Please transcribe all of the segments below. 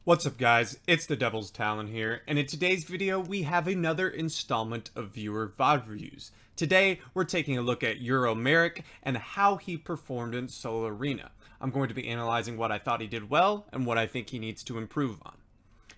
What's up guys, it's the Devil's Talon here, and in today's video we have another installment of viewer VOD reviews. Today we're taking a look at Euroramic and how he performed in Solo Arena. I'm going to be analyzing what I thought he did well and what I think he needs to improve on.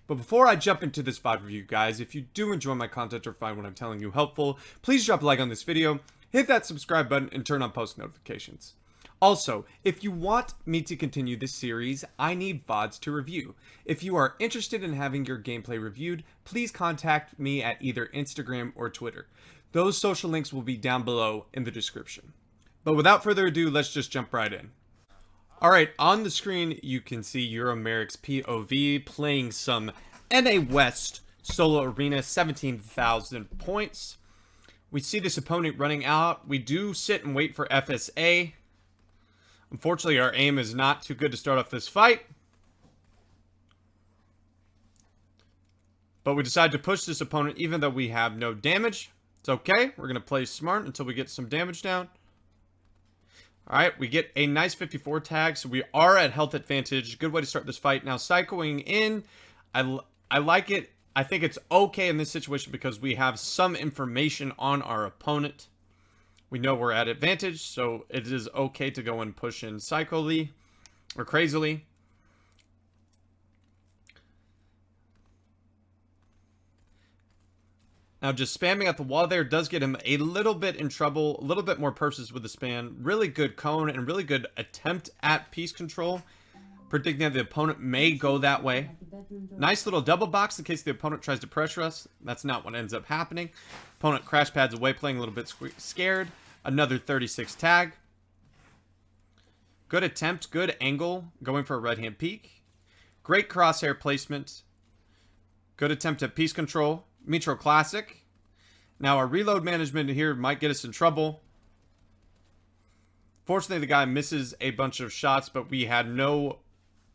But before I jump into this VOD review guys, if you do enjoy my content or find what I'm telling you helpful, please drop a like on this video, hit that subscribe button, and turn on post notifications. Also, if you want me to continue this series, I need VODs to review. If you are interested in having your gameplay reviewed, please contact me at either Instagram or Twitter. Those social links will be down below in the description. But without further ado, let's just jump right in. Alright, on the screen you can see Euroramic's POV playing some NA West Solo Arena, 17,000 points. We see this opponent running out. We do sit and wait for FSA. Unfortunately, our aim is not too good to start off this fight. But we decide to push this opponent even though we have no damage. It's okay. We're going to play smart until we get some damage down. Alright, we get a nice 54 tag, so we are at health advantage. Good way to start this fight. Now, cycling in, I like it. I think it's okay in this situation because we have some information on our opponent. We know we're at advantage, so it is okay to go and push in cyclically or crazily. Now, just spamming at the wall there does get him a little bit in trouble, a little bit more purses with the spam. Really good cone and really good attempt at piece control, predicting that the opponent may go that way. Nice little double box in case the opponent tries to pressure us. That's not what ends up happening. Opponent crash pads away, playing a little bit scared. Another 36 tag. Good attempt, good angle, going for a right hand peek. Great crosshair placement. Good attempt at piece control. Metro classic. Now our reload management here might get us in trouble. Fortunately, the guy misses a bunch of shots, but we had no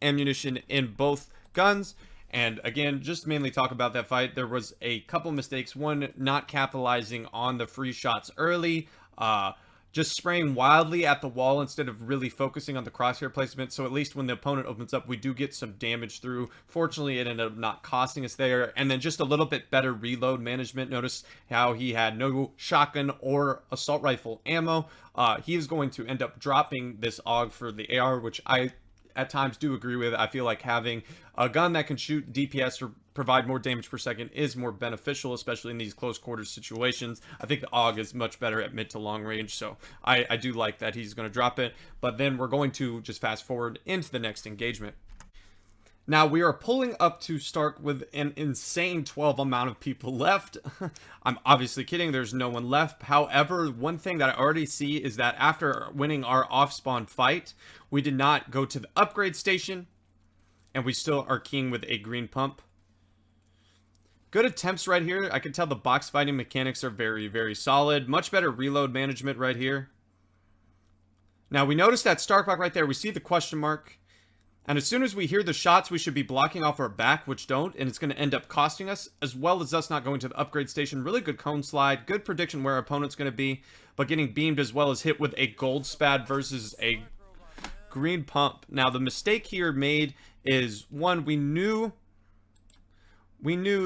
ammunition in both guns. And again, just mainly talk about that fight. There was a couple mistakes. One, not capitalizing on the free shots early. Just spraying wildly at the wall instead of really focusing on the crosshair placement. So at least when the opponent opens up, we do get some damage through. Fortunately, it ended up not costing us there. And then just a little bit better reload management. Notice how he had no shotgun or assault rifle ammo. He is going to end up dropping this AUG for the AR, which I at times do agree with. I feel like having a gun that can shoot DPS or provide more damage per second is more beneficial, especially in these close quarters situations. I think the AUG is much better at mid to long range, so I do like that he's going to drop it. But then we're going to just fast forward into the next engagement. Now, we are pulling up to Stark with an insane 12 amount of people left. I'm obviously kidding. There's no one left. However, one thing that I already see is that after winning our off-spawn fight, we did not go to the upgrade station, and we still are keying with a green pump. Good attempts right here. I can tell the box fighting mechanics are very, very solid. Much better reload management right here. Now, we notice that Stark block right there. We see the question mark. And as soon as we hear the shots, we should be blocking off our back, which don't, and it's going to end up costing us, as well as us not going to the upgrade station. Really good cone slide, good prediction where our opponent's going to be, but getting beamed as well as hit with a gold spad versus a green pump. Now, the mistake here made is, one, we knew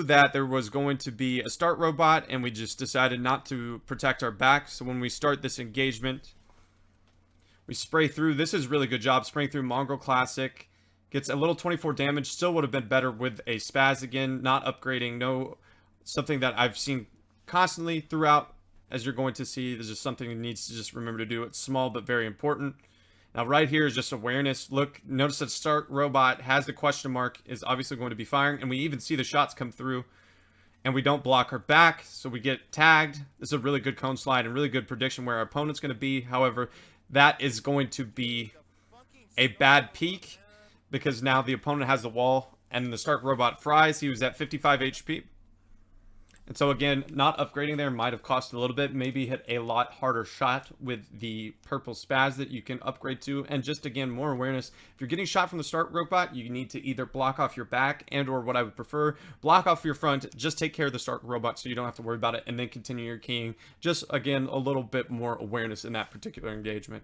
that there was going to be a start robot, and we just decided not to protect our back. So when we start this engagement, we spray through. This is really good job spraying through. Mongrel Classic gets a little 24 damage. Still would have been better with a spaz again. Not upgrading. No, something that I've seen constantly throughout. As you're going to see, this is something you need to just remember to do. It's small but very important. Now right here is just awareness. Look, notice that start robot has the question mark, is obviously going to be firing, and we even see the shots come through. And we don't block her back, so we get tagged. This is a really good cone slide and really good prediction where our opponent's going to be. However, that is going to be a bad peak because now the opponent has the wall and the Stark robot fries. He was at 55 HP. And so again, not upgrading there might have cost a little bit. Maybe hit a lot harder shot with the purple spaz that you can upgrade to. And just again, more awareness. If you're getting shot from the Stark robot, you need to either block off your back and or what I would prefer, block off your front. Just take care of the Stark robot so you don't have to worry about it and then continue your keying. Just again, a little bit more awareness in that particular engagement.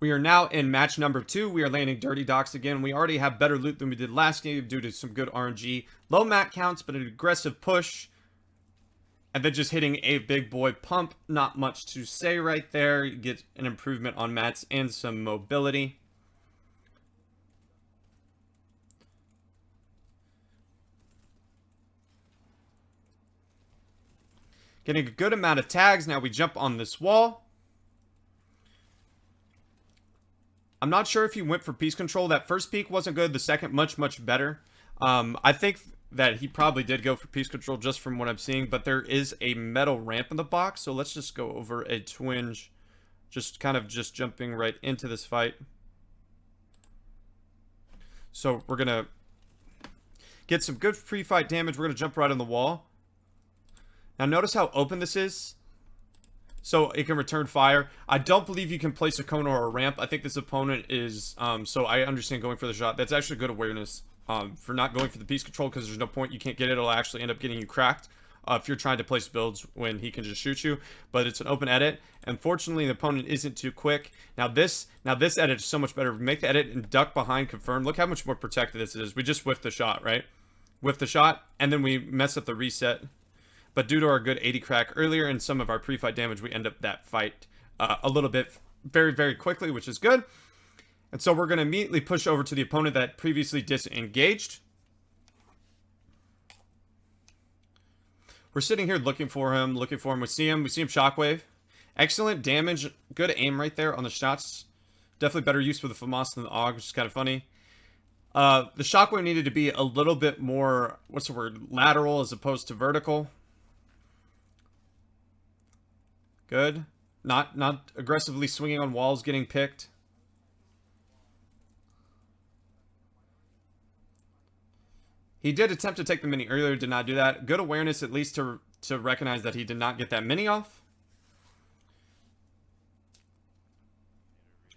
We are now in match number 2. We are landing Dirty Docks again. We already have better loot than we did last game due to some good RNG. Low mat counts, but an aggressive push. And then just hitting a big boy pump. Not much to say right there. You get an improvement on mats and some mobility. Getting a good amount of tags. Now we jump on this wall. I'm not sure if he went for piece control. That first peak wasn't good. The second, much better. I think that he probably did go for piece control just from what I'm seeing. But there is a metal ramp in the box. So let's just go over a twinge. Just kind of just jumping right into this fight. So we're going to get some good pre-fight damage. We're going to jump right on the wall. Now notice how open this is. So it can return fire. I don't believe you can place a cone or a ramp. I think this opponent is, so I understand going for the shot. That's actually good awareness for not going for the piece control because there's no point. You can't get it. It'll actually end up getting you cracked if you're trying to place builds when he can just shoot you. But it's an open edit. Unfortunately, the opponent isn't too quick. Now this edit is so much better. Make the edit and duck behind confirm. Look how much more protected this is. We just whiffed the shot, right? Whiffed the shot, and then we mess up the reset. But due to our good 80 crack earlier and some of our pre-fight damage, we end up that fight a little bit very quickly, which is good. And so we're going to immediately push over to the opponent that previously disengaged. We're sitting here looking for him. We see him shockwave. Excellent damage. Good aim right there on the shots. Definitely better use for the FAMAS than the AUG, which is kind of funny. The shockwave needed to be a little bit more, what's the word, lateral as opposed to vertical. Good. Not aggressively swinging on walls, getting picked. He did attempt to take the mini earlier, did not do that. Good awareness at least to recognize that he did not get that mini off.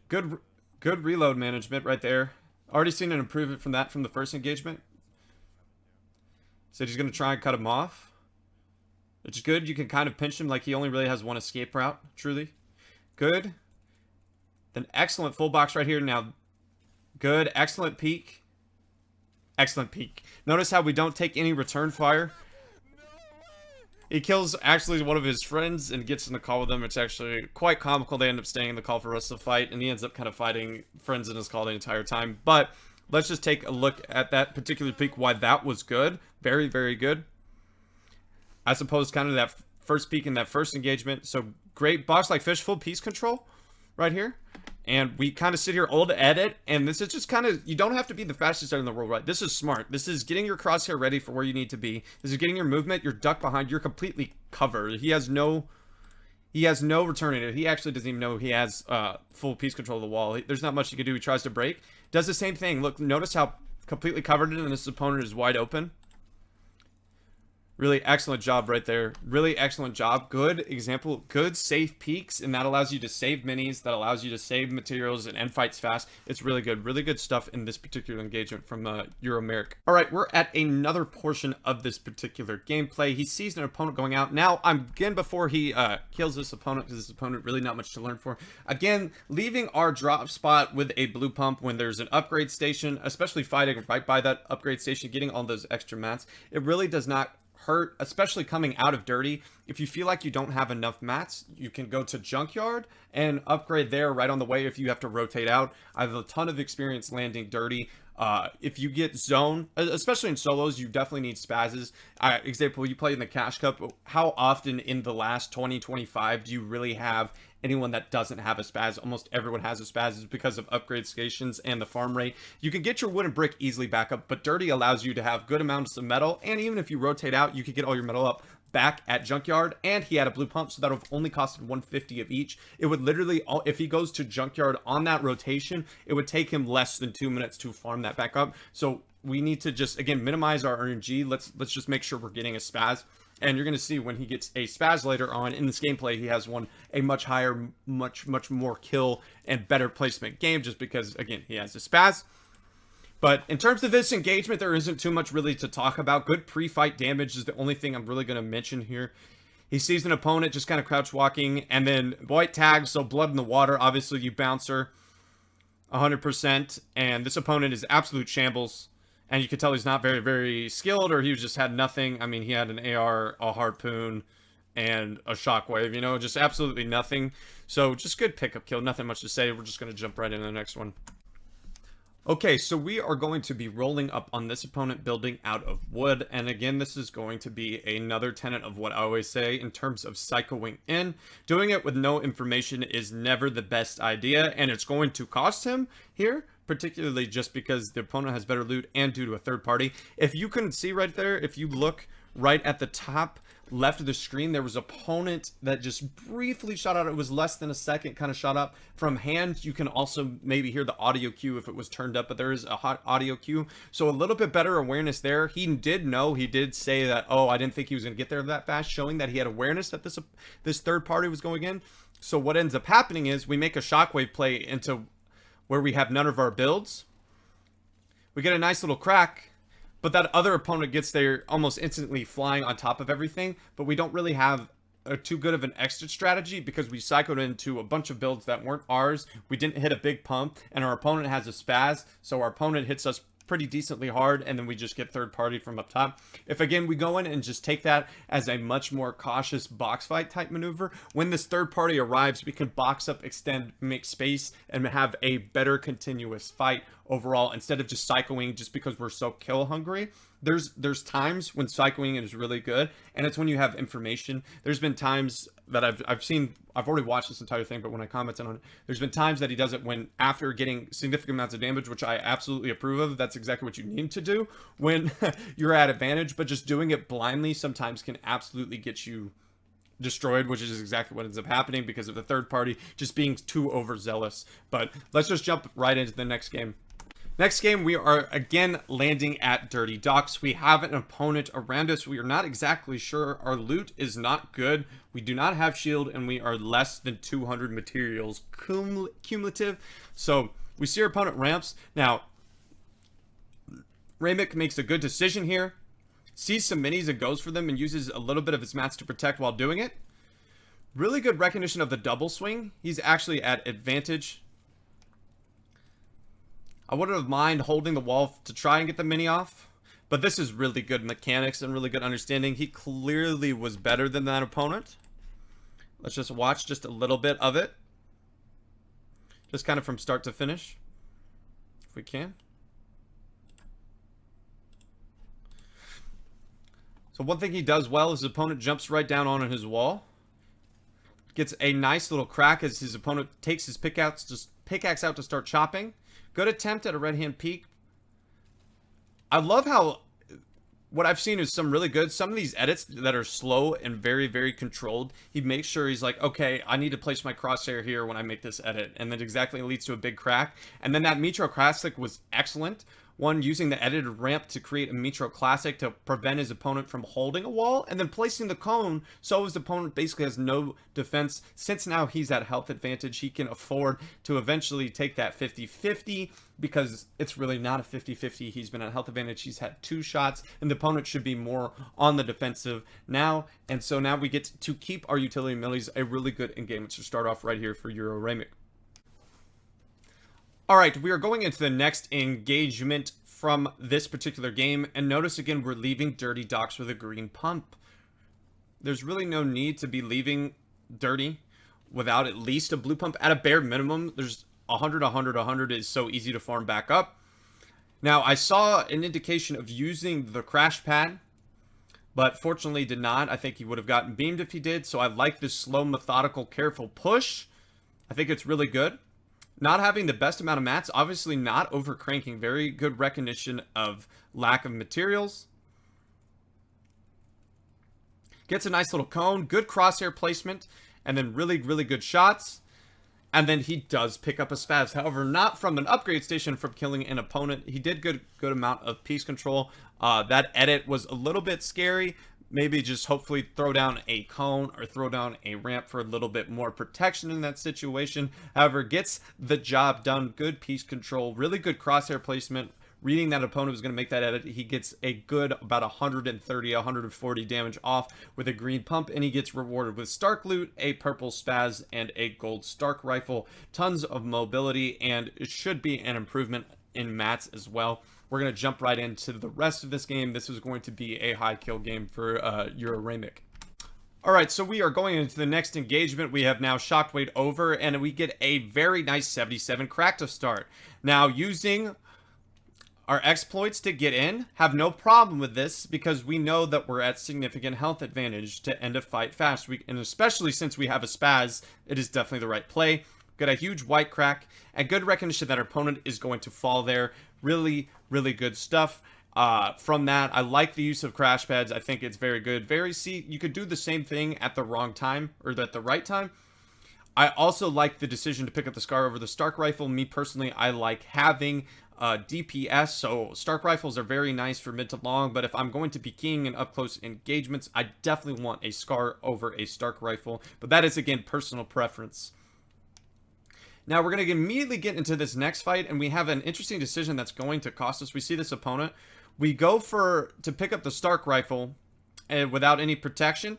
Good reload management right there. Already seen an improvement from that from the first engagement. Said he's going to try and cut him off. Which is good. You can kind of pinch him like he only really has one escape route, truly. Good. Then excellent full box right here. Now, good. Excellent peek. Excellent peek. Notice how we don't take any return fire. He kills actually one of his friends and gets in the call with them. It's actually quite comical. They end up staying in the call for the rest of the fight. And he ends up kind of fighting friends in his call the entire time. But let's just take a look at that particular peek. Why that was good. Very good. I suppose kind of that first peak in that first engagement. So great box like fish, full piece control right here. And we kind of sit here, old edit. And this is just kind of, you don't have to be the fastest in the world, right? This is smart. This is getting your crosshair ready for where you need to be. This is getting your movement, your duck behind. You're completely covered. He has no return in it. He actually doesn't even know he has full piece control of the wall. There's not much he can do. He tries to break. Does the same thing. Look, notice how completely covered it and this opponent is wide open. Really excellent job right there. Really excellent job. Good example. Good safe peaks. And that allows you to save minis. That allows you to save materials and end fights fast. It's really good. Really good stuff in this particular engagement from Euroramic. Alright, we're at another portion of this particular gameplay. He sees an opponent going out. Now, again, before he kills this opponent, because this opponent really not much to learn for. Again, leaving our drop spot with a blue pump when there's an upgrade station, especially fighting right by that upgrade station, getting all those extra mats, it really does not hurt, especially coming out of dirty. If you feel like you don't have enough mats, you can go to junkyard and upgrade there right on the way if you have to rotate out. I have a ton of experience landing dirty. If you get zone, especially in solos, you definitely need spazzes. Example, you play in the Cash Cup. How often in the last 20-25 do you really have anyone that doesn't have a spaz? Almost everyone has a spaz because of upgrade stations and the farm rate. You can get your wood and brick easily back up, but dirty allows you to have good amounts of metal, and even if you rotate out, you can get all your metal up back at junkyard. And he had a blue pump, so that would have only costed 150 of each. It would literally, if he goes to junkyard on that rotation, it would take him less than 2 minutes to farm that back up. So we need to just, again, minimize our RNG. Let's just make sure we're getting a spaz. And you're going to see when he gets a spaz later on in this gameplay, he has a much higher, much more kill and better placement game, just because, again, he has a spaz. But in terms of this engagement, there isn't too much really to talk about. Good pre-fight damage is the only thing I'm really going to mention here. He sees an opponent just kind of crouch walking, and then white tags, so blood in the water. Obviously, you bouncer. 100%, and this opponent is absolute shambles. And you can tell he's not very, very skilled, or he just had nothing. I mean, he had an AR, a harpoon, and a shockwave, you know, just absolutely nothing. So just good pickup kill, nothing much to say. We're just going to jump right into the next one. Okay, so we are going to be rolling up on this opponent building out of wood. And again, this is going to be another tenet of what I always say in terms of cycling in. Doing it with no information is never the best idea, and it's going to cost him here, particularly just because the opponent has better loot and due to a third party. If you couldn't see right there, if you look right at the top left of the screen, there was an opponent that just briefly shot out. It was less than a second, kind of shot up from hand. You can also maybe hear the audio cue if it was turned up, but there is a hot audio cue, so a little bit better awareness there. He did know, he did say that, oh, I didn't think he was going to get there that fast, showing that he had awareness that this third party was going in. So what ends up happening is we make a shockwave play into where we have none of our builds. We get a nice little crack, but that other opponent gets there almost instantly, flying on top of everything. But we don't really have too good of an exit strategy because we cycled into a bunch of builds that weren't ours. We didn't hit a big pump, and our opponent has a spaz, so our opponent hits us pretty decently hard, and then we just get third party from up top. If again we go in and just take that as a much more cautious box fight type maneuver, when this third party arrives, we can box up, extend, make space, and have a better continuous fight overall, instead of just cycling just because we're so kill hungry. There's times when cycling is really good, and it's when you have information. There's been times that I've already watched this entire thing, but when I commented on it, there's been times that he does it when after getting significant amounts of damage, which I absolutely approve of. That's exactly what you need to do when you're at advantage, but just doing it blindly sometimes can absolutely get you destroyed, which is exactly what ends up happening because of the third party just being too overzealous. But let's just jump right into the next game. Next game, we are again landing at Dirty Docks. We have an opponent around us. We are not exactly sure. Our loot is not good. We do not have shield, and we are less than 200 materials cumulative. So we see our opponent ramps. Now, Reivews makes a good decision here. Sees some minis and goes for them and uses a little bit of his mats to protect while doing it. Really good recognition of the double swing. He's actually at advantage. I wouldn't have mind holding the wall to try and get the mini off, but this is really good mechanics and really good understanding. He clearly was better than that opponent. Let's just watch just a little bit of it, just kind of from start to finish, if we can. So one thing he does well is his opponent jumps right down on his wall, gets a nice little crack as his opponent takes his pickaxe out to start chopping. Good attempt at a red hand peek. I love how what I've seen is some really good, some of these edits that are slow and very, very controlled. He makes sure he's like, okay, I need to place my crosshair here when I make this edit. And that exactly leads to a big crack. And then that Metro Classic was excellent. One, using the edited ramp to create a Metro Classic to prevent his opponent from holding a wall, and then placing the cone so his opponent basically has no defense. Since now he's at health advantage, he can afford to eventually take that 50-50, because it's really not a 50-50. He's been at health advantage, he's had 2 shots, and the opponent should be more on the defensive now. And so now we get to keep our utility millies a really good in-game, which will start off right here for Euroramic. Alright, we are going into the next engagement from this particular game, and notice again we're leaving Dirty Docks with a green pump. There's really no need to be leaving Dirty without at least a blue pump. At a bare minimum, there's 100, 100, 100 is so easy to farm back up. Now, I saw an indication of using the crash pad, but fortunately did not. I think he would have gotten beamed if he did, so I like this slow, methodical, careful push. I think it's really good. Not having the best amount of mats, obviously not over cranking. Very good recognition of lack of materials. Gets a nice little cone, good crosshair placement, and then really, really good shots. And then he does pick up a spaz. However, not from an upgrade station from killing an opponent. He did good amount of piece control. That edit was a little bit scary. Maybe just hopefully throw down a cone or throw down a ramp for a little bit more protection in that situation. However, gets the job done. Good piece control, really good crosshair placement, reading that opponent was going to make that edit. He gets a good about 130, 140 damage off with a green pump, and he gets rewarded with Stark loot, a purple spaz, and a gold Stark rifle. Tons of mobility, and it should be an improvement in mats as well. We're going to jump right into the rest of this game. This is going to be a high kill game for Euroramic. Alright, so we are going into the next engagement. We have now Shockwave over, and we get a very nice 77 crack to start. Now, using our exploits to get in, have no problem with this, because we know that we're at significant health advantage to end a fight fast. And especially since we have a spaz, it is definitely the right play. Got a huge white crack, and good recognition that our opponent is going to fall there. Really, really good stuff. From that, I like the use of crash pads. I think it's very good. You could do the same thing at the wrong time, or at the right time. I also like the decision to pick up the Scar over the Stark Rifle. Me personally, I like having DPS, so Stark Rifles are very nice for mid to long, but if I'm going to be keying in up-close engagements, I definitely want a Scar over a Stark Rifle, but that is, again, personal preference. Now, we're going to immediately get into this next fight, and we have an interesting decision that's going to cost us. We see this opponent. We go to pick up the Stark Rifle without any protection,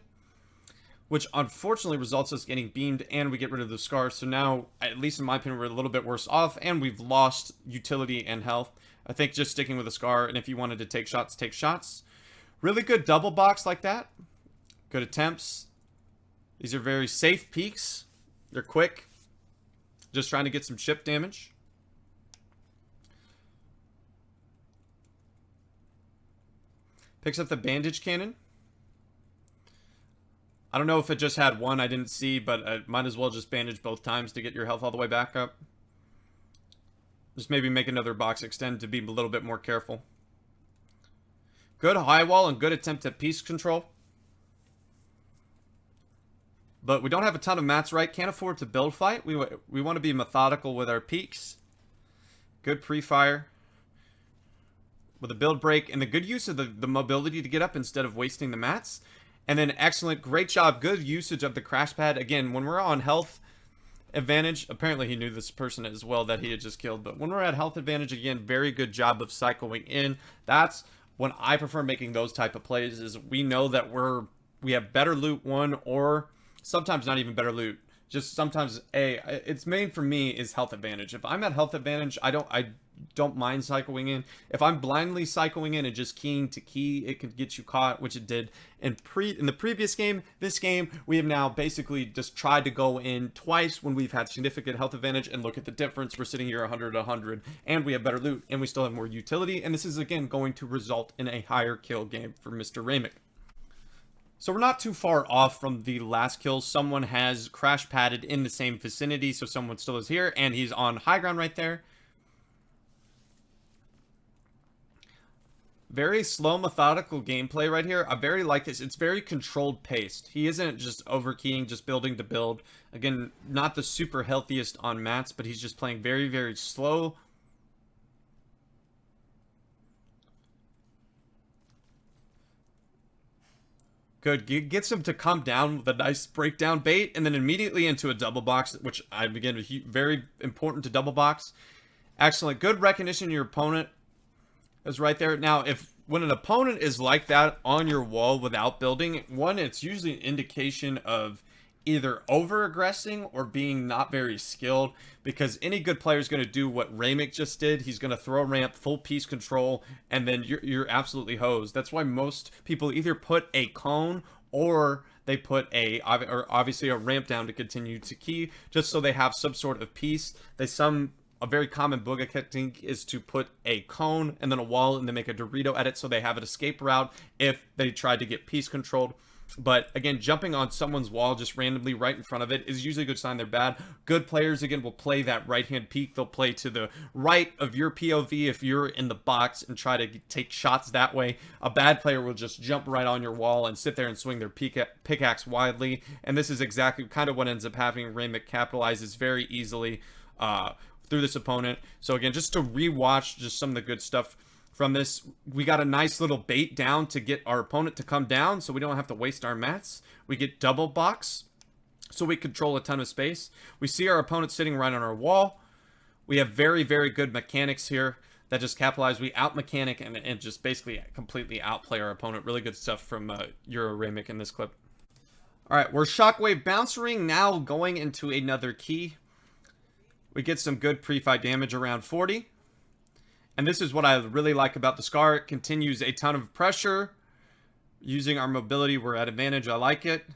which unfortunately results us getting beamed, and we get rid of the Scar. So now, at least in my opinion, we're a little bit worse off, and we've lost utility and health. I think just sticking with the Scar, and if you wanted to take shots, take shots. Really good double box like that. Good attempts. These are very safe peeks. They're quick. Just trying to get some chip damage. Picks up the bandage cannon. I don't know if it just had one, I didn't see, but I might as well just bandage both times to get your health all the way back up. Just maybe make another box extend to be a little bit more careful. Good high wall and good attempt at piece control. But we don't have a ton of mats, right? Can't afford to build fight. We want to be methodical with our peaks. Good pre-fire. With a build break and the good use of the mobility to get up instead of wasting the mats. And then excellent, great job, good usage of the crash pad. Again, when we're on health advantage, apparently he knew this person as well that he had just killed. But when we're at health advantage, again, very good job of cycling in. That's when I prefer making those type of plays, is we know that we have better loot, one, or sometimes not even better loot. Just sometimes it's main for me is health advantage. If I'm at health advantage, I don't mind cycling in. If I'm blindly cycling in and just keying to key, it could get you caught, which it did in the previous game. This game, we have now basically just tried to go in twice when we've had significant health advantage, and look at the difference. We're sitting here 100-100, and we have better loot, and we still have more utility, and this is again going to result in a higher kill game for Mr. Reivews. So we're not too far off from the last kill. Someone has crash padded in the same vicinity, so someone still is here, and he's on high ground right there. Very slow, methodical gameplay right here. I very like this. It's very controlled paced. He isn't just overkeying, just building to build. Again, not the super healthiest on mats, but he's just playing very, very slow. Good. Gets him to come down with a nice breakdown bait, and then immediately into a double box, which I begin very important to double box. Excellent. Good recognition of your opponent is right there. Now, when an opponent is like that on your wall without building, one, it's usually an indication of either over-aggressing or being not very skilled, because any good player is going to do what Reivews just did. He's going to throw ramp, full piece control, and then you're absolutely hosed. That's why most people either put a cone or they put obviously a ramp down to continue to key, just so they have some sort of piece. A very common booga technique is to put a cone and then a wall and then make a Dorito edit so they have an escape route if they try to get piece controlled. But again, jumping on someone's wall just randomly right in front of it is usually a good sign they're bad. Good players, again, will play that right-hand peek. They'll play to the right of your POV if you're in the box and try to take shots that way. A bad player will just jump right on your wall and sit there and swing their pickaxe widely. And this is exactly kind of what ends up happening. Reivews capitalizes very easily through this opponent. So again, just to rewatch just some of the good stuff from this, we got a nice little bait down to get our opponent to come down so we don't have to waste our mats. We get double box so we control a ton of space. We see our opponent sitting right on our wall. We have very, very good mechanics here that just capitalize. We out mechanic and just basically completely outplay our opponent. Really good stuff from Euroramic in this clip. All right, we're Shockwave bouncing now, going into another key. We get some good pre-fight damage around 40. And this is what I really like about the Scar. It continues a ton of pressure. Using our mobility, we're at advantage. I like it.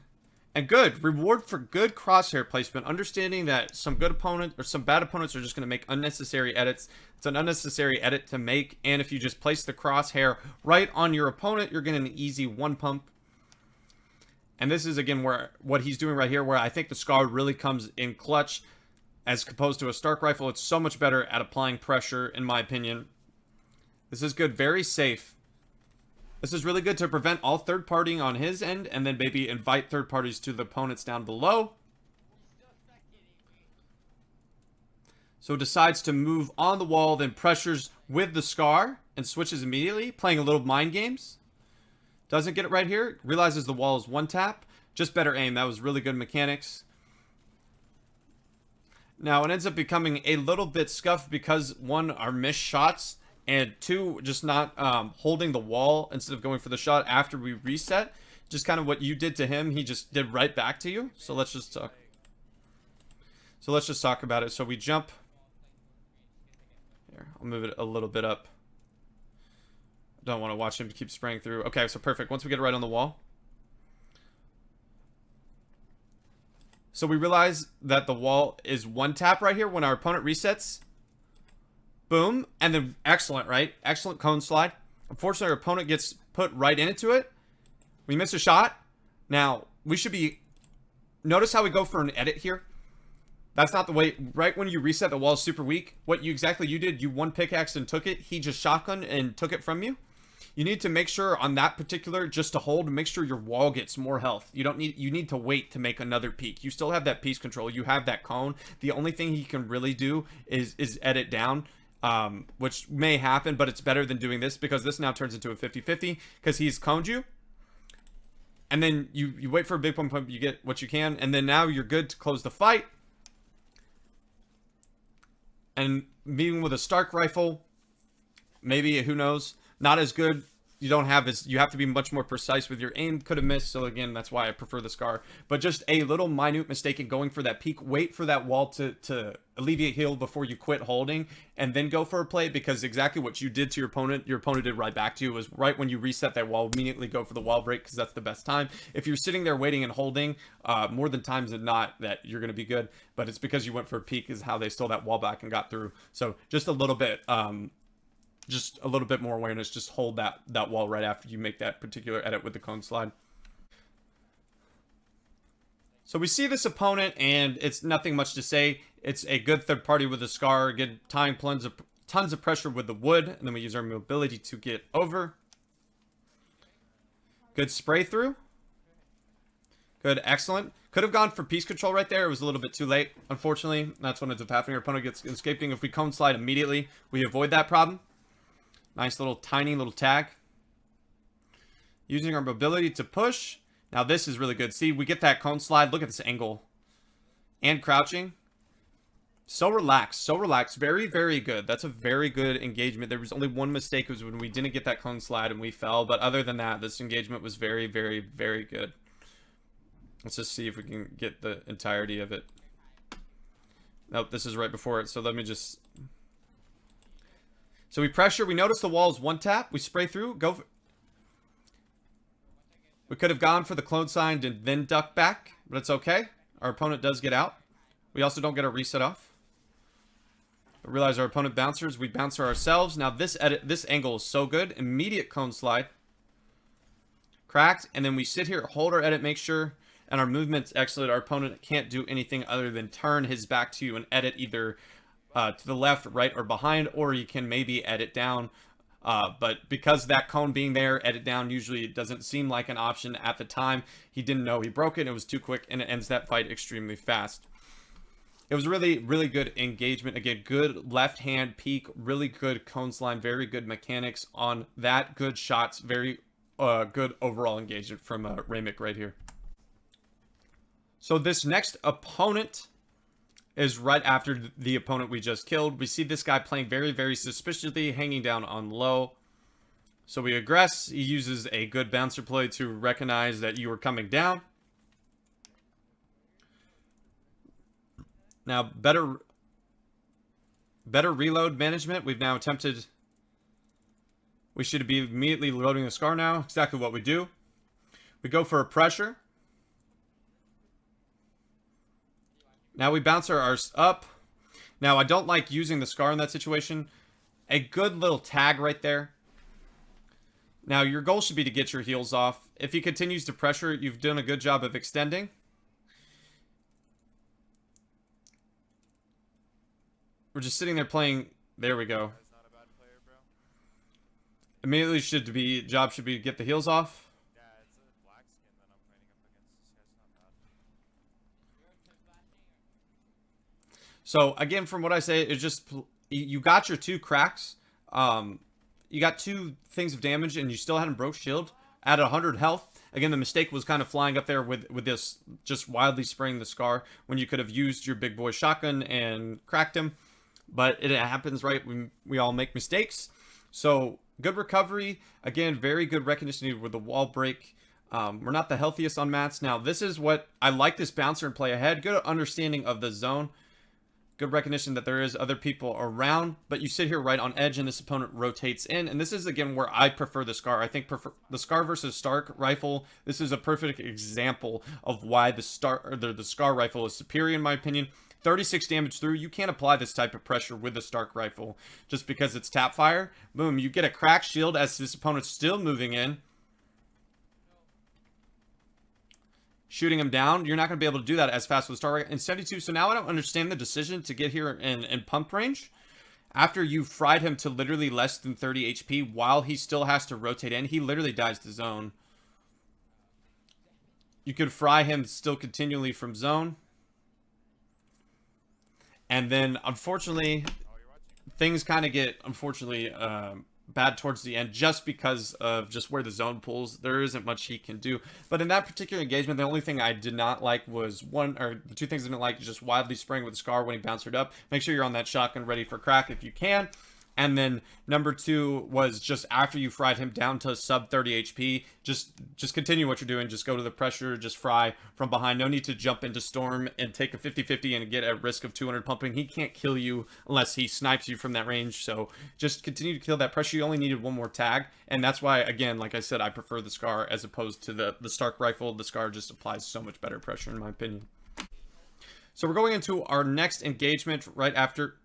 And good. Reward for good crosshair placement. Understanding that some good opponents or some bad opponents are just going to make unnecessary edits. It's an unnecessary edit to make. And if you just place the crosshair right on your opponent, you're getting an easy one pump. And this is, again, where what he's doing right here, where I think the Scar really comes in clutch. As opposed to a Stark Rifle, it's so much better at applying pressure, in my opinion. This is good. Very safe. This is really good to prevent all third partying on his end, and then maybe invite third parties to the opponents down below. So decides to move on the wall, then pressures with the Scar, and switches immediately, playing a little mind games. Doesn't get it right here. Realizes the wall is one tap. Just better aim. That was really good mechanics. Now, it ends up becoming a little bit scuffed because, one, our missed shots, and two, just not holding the wall instead of going for the shot after we reset. Just kind of what you did to him, he just did right back to you. So let's just talk. About it. So we jump. Here, I'll move it a little bit up. Don't want to watch him keep spraying through. Okay, so perfect. Once we get it right on the wall. So we realize that the wall is one tap right here when our opponent resets. Boom. And then excellent, right? Excellent cone slide. Unfortunately, our opponent gets put right into it. We miss a shot. Now, we should be... Notice how we go for an edit here? That's not the way... Right when you reset, the wall is super weak. What you did, you one pickaxe and took it. He just shotgunned and took it from you. You need to make sure on that particular, just to hold, make sure your wall gets more health. You need to wait to make another peak. You still have that piece control. You have that cone. The only thing he can really do is edit down, which may happen, but it's better than doing this because this now turns into a 50-50 because he's coned you. And then you wait for a big pump, you get what you can, and then now you're good to close the fight. And meeting with a Stark Rifle, maybe, who knows? Not as good. You have to be much more precise with your aim. Could have missed. So again, that's why I prefer the Scar. But just a little minute mistake in going for that peak. Wait for that wall to alleviate heal before you quit holding, and then go for a play, because exactly what you did to your opponent did right back to you. Was right when you reset that wall, immediately go for the wall break, because that's the best time. If you're sitting there waiting and holding, more than times than not, that you're going to be good. But it's because you went for a peak is how they stole that wall back and got through. So just a little bit. Just a little bit more awareness. Just hold that wall right after you make that particular edit with the cone slide. So we see this opponent, and it's nothing much to say. It's a good third party with a Scar. Good tying tons of pressure with the wood, and then we use our mobility to get over. Good spray through. Good, excellent. Could have gone for piece control right there. It was a little bit too late, unfortunately. That's when ends up happening. Our opponent gets escaping. If we cone slide immediately, we avoid that problem. Nice little tiny little tag. Using our mobility to push. Now this is really good. See, we get that cone slide. Look at this angle. And crouching. So relaxed. So relaxed. Very, very good. That's a very good engagement. There was only one mistake. It was when we didn't get that cone slide and we fell. But other than that, this engagement was very, very, very good. Let's just see if we can get the entirety of it. Nope, this is right before it. So let me just... So we pressure. We notice the wall is one tap. We spray through. We could have gone for the clone sign and then duck back, but it's okay. Our opponent does get out. We also don't get a reset off. But realize our opponent bouncers. We bouncer ourselves. Now this angle is so good. Immediate cone slide. Cracked. And then we sit here, hold our edit, make sure. And our movement's excellent. Our opponent can't do anything other than turn his back to you and edit either... to the left, right, or behind, or you can maybe edit down. But because that cone being there, edit down usually doesn't seem like an option at the time. He didn't know he broke it. It was too quick, and it ends that fight extremely fast. It was really, really good engagement. Again, good left hand peek, really good cone slide, very good mechanics on that. Good shots, very good overall engagement from Reivews right here. So this next opponent is right after the opponent we just killed. We see this guy playing very, very suspiciously, hanging down on low. So we aggress. He uses a good bouncer play to recognize that you are coming down. Now, better reload management. We've now attempted. We should be immediately loading the Scar now. Exactly what we do. We go for a pressure. Now we bounce ours up. Now, I don't like using the Scar in that situation. A good little tag right there. Now, your goal should be to get your heals off. If he continues to pressure, you've done a good job of extending. We're just sitting there playing. There we go. Immediately job should be to get the heals off. Yeah, it's a black skin that I'm fighting up against. This guy's not bad. So again, from what I say, it's just you got your 2 cracks. You got 2 things of damage, and you still hadn't broke shield at 100 health. Again, the mistake was kind of flying up there with this just wildly spraying the Scar when you could have used your big boy shotgun and cracked him. But it happens, right? We all make mistakes. So good recovery. Again, very good recognition with the wall break. We're not the healthiest on mats. Now, this is what I like, this bouncer and play ahead. Good understanding of the zone. Good recognition that there is other people around, but you sit here right on edge and this opponent rotates in. And this is, again, where I prefer the Scar. I think the Scar versus Stark rifle, this is a perfect example of why the Scar rifle is superior, in my opinion. 36 damage through. You can't apply this type of pressure with the Stark rifle just because it's tap fire. Boom, you get a cracked shield as this opponent's still moving in. Shooting him down, you're not going to be able to do that as fast with Star in 72. So now I don't understand the decision to get here in pump range. After you fried him to literally less than 30 HP while he still has to rotate in, he literally dies to zone. You could fry him still continually from zone. And then, unfortunately, things kind of get, unfortunately, bad towards the end just because of just where the zone pulls. There isn't much he can do. But in that particular engagement, the only thing I did not like was the 2 things I didn't like is just wildly spraying with the Scar when he bounced it up. Make sure you're on that shotgun ready for crack if you can. And then number 2 was just after you fried him down to sub 30 HP, just continue what you're doing. Just go to the pressure, just fry from behind. No need to jump into Storm and take a 50-50 and get at risk of 200 pumping. He can't kill you unless he snipes you from that range. So just continue to kill that pressure. You only needed 1 more tag. And that's why, again, like I said, I prefer the Scar as opposed to the Stark rifle. The Scar just applies so much better pressure in my opinion. So we're going into our next engagement right after...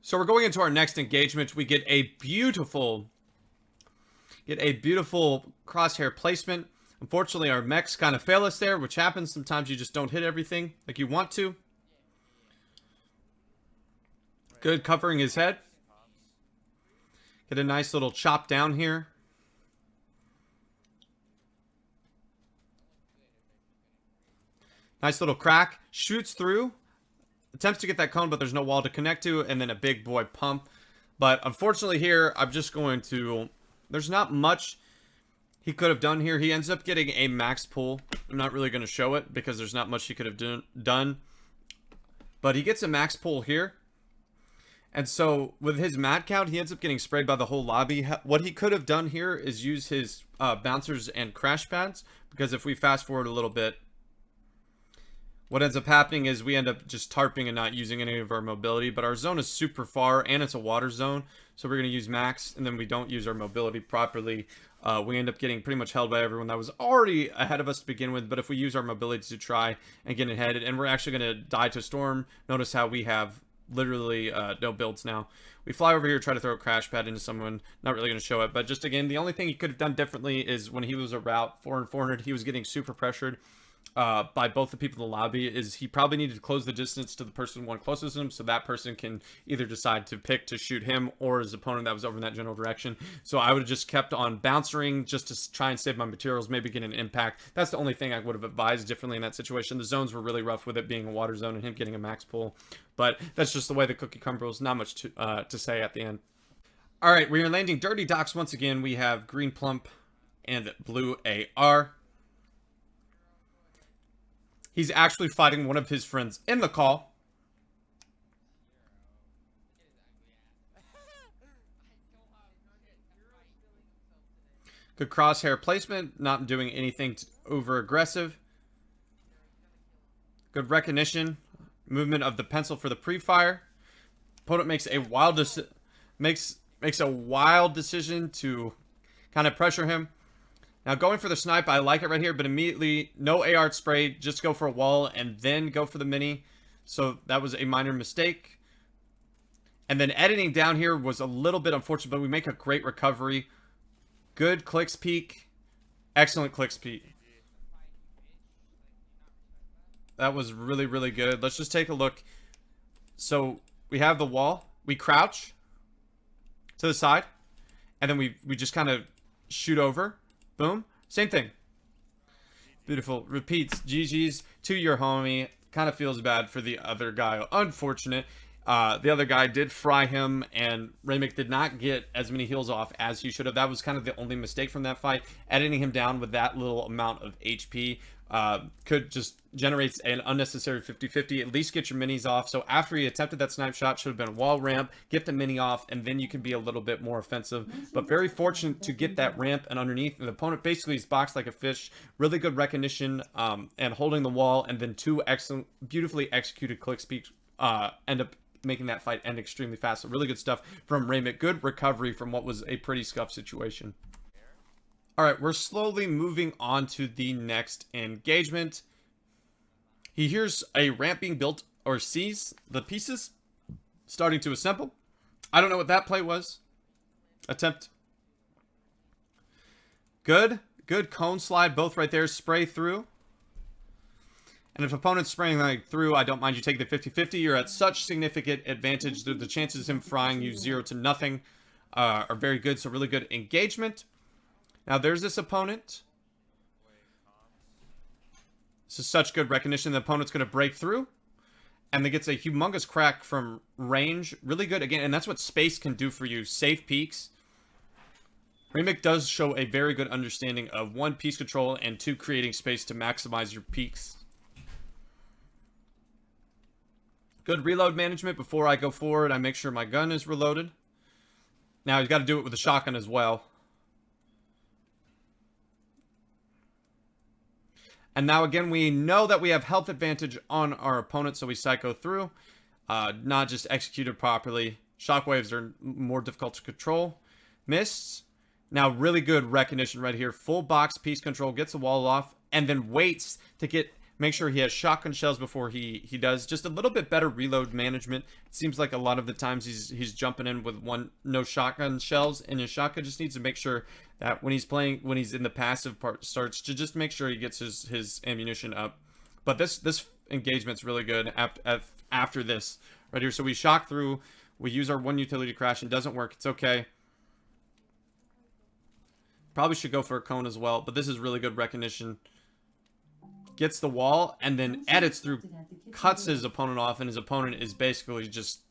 So we're going into our next engagement. We get a beautiful crosshair placement. Unfortunately, our mechs kind of fail us there, which happens. Sometimes you just don't hit everything like you want to. Good covering his head. Get a nice little chop down here. Nice little crack. Shoots through. Attempts to get that cone, but there's no wall to connect to, and then a big boy pump. But unfortunately here, I'm just going to... There's not much he could have done here. He ends up getting a max pull. I'm not really going to show it because there's not much he could have done. But he gets a max pull here. And so with his mat count, he ends up getting sprayed by the whole lobby. What he could have done here is use his bouncers and crash pads. Because if we fast forward a little bit, what ends up happening is we end up just tarping and not using any of our mobility. But our zone is super far, and it's a water zone. So we're going to use max, and then we don't use our mobility properly. We end up getting pretty much held by everyone that was already ahead of us to begin with. But if we use our mobility to try and get ahead, and we're actually going to die to Storm. Notice how we have literally no builds now. We fly over here, try to throw a crash pad into someone. Not really going to show it. But just again, the only thing he could have done differently is when he was a route 4 and 400, he was getting super pressured. by both the people in the lobby is he probably needed to close the distance to the person one closest to him, so that person can either decide to pick to shoot him or his opponent that was over in that general direction. So I would have just kept on bouncing just to try and save my materials, maybe get an impact. That's the only thing I would have advised differently in that situation. The zones were really rough with it being a water zone and him getting a max pull, but that's just the way the cookie crumbles. Not much to say at the end. All right, we are landing dirty docks once again. We have green plump and blue AR. He's actually fighting one of his friends in the call. Good crosshair placement, not doing anything over aggressive. Good recognition, movement of the pencil for the pre-fire. Opponent makes a wild makes a wild decision to kind of pressure him. Now going for the snipe, I like it right here, but immediately no AR spray, just go for a wall and then go for the mini. So that was a minor mistake. And then editing down here was a little bit unfortunate, but we make a great recovery. Good clicks peak. Excellent clicks peak. That was really, really good. Let's just take a look. So we have the wall. We crouch to the side. And then we just kind of shoot over. Boom. Same thing. Beautiful. Repeats. GG's to your homie. Kind of feels bad for the other guy. Unfortunate. The other guy did fry him, and Reivews did not get as many heals off as he should have. That was kind of the only mistake from that fight. Editing him down with that little amount of HP could just generate an unnecessary 50-50. At least get your minis off. So after he attempted that snipe shot, should have been a wall ramp, get the mini off, and then you can be a little bit more offensive. But very fortunate to get that ramp and underneath. And the opponent basically is boxed like a fish. Really good recognition and holding the wall, and then two excellent, beautifully executed click speaks end up making that fight end extremely fast. So really good stuff from Reivews. Good recovery from what was a pretty scuffed situation. All right, we're slowly moving on to the next engagement. He hears a ramp being built or sees the pieces starting to assemble. I don't know what that play was. Attempt. Good cone slide, both right there. Spray through. And if opponent's spraying like through, I don't mind you take the 50-50. You're at such significant advantage. The chances of him frying you 0 to nothing are very good. So really good engagement. Now there's this opponent. This is such good recognition. The opponent's going to break through. And then gets a humongous crack from range. Really good again. And that's what space can do for you. Safe peaks. Reivews does show a very good understanding of 1, piece control, and 2, creating space to maximize your peaks. Good reload management. Before I go forward, I make sure my gun is reloaded. Now he's got to do it with a shotgun as well. And now again, we know that we have health advantage on our opponent, so we psycho through. Not just executed properly. Shockwaves are more difficult to control. Missed. Now really good recognition right here. Full box piece control, gets the wall off, and then waits to make sure he has shotgun shells before he does. Just a little bit better reload management. It seems like a lot of the times he's jumping in with no shotgun shells, and his shotgun just needs to make sure that when he's in the passive part starts to just make sure he gets his ammunition up. But this engagement's really good after this right here. So we shock through, we use our 1 utility crash, and doesn't work. It's okay. Probably should go for a cone as well, but this is really good recognition. Gets the wall and then edits through, cuts his opponent off, and his opponent is basically just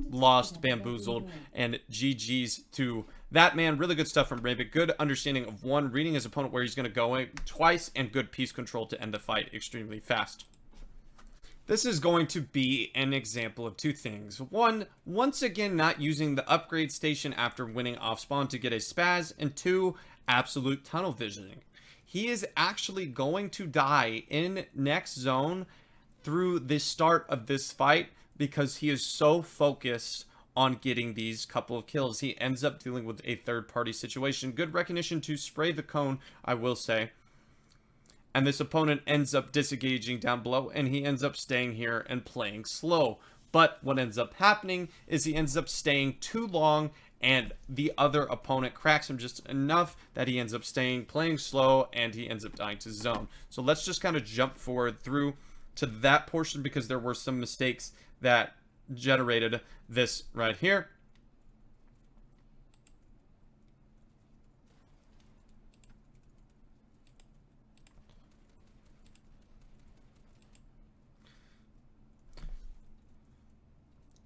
lost, bamboozled, and GG's to that man. Really good stuff from Reivews. Good understanding of 1, reading his opponent where he's going to go twice, and good piece control to end the fight extremely fast. This is going to be an example of 2 things. 1, once again, not using the upgrade station after winning off spawn to get a spaz, and 2, absolute tunnel visioning. He is actually going to die in next zone through the start of this fight because he is so focused on getting these couple of kills. He ends up dealing with a third-party situation. Good recognition to spray the cone, I will say. And this opponent ends up disengaging down below, and he ends up staying here and playing slow. But what ends up happening is he ends up staying too long and the other opponent cracks him just enough that he ends up staying playing slow, and he ends up dying to zone. So let's just kind of jump forward through to that portion, because there were some mistakes that generated this right here.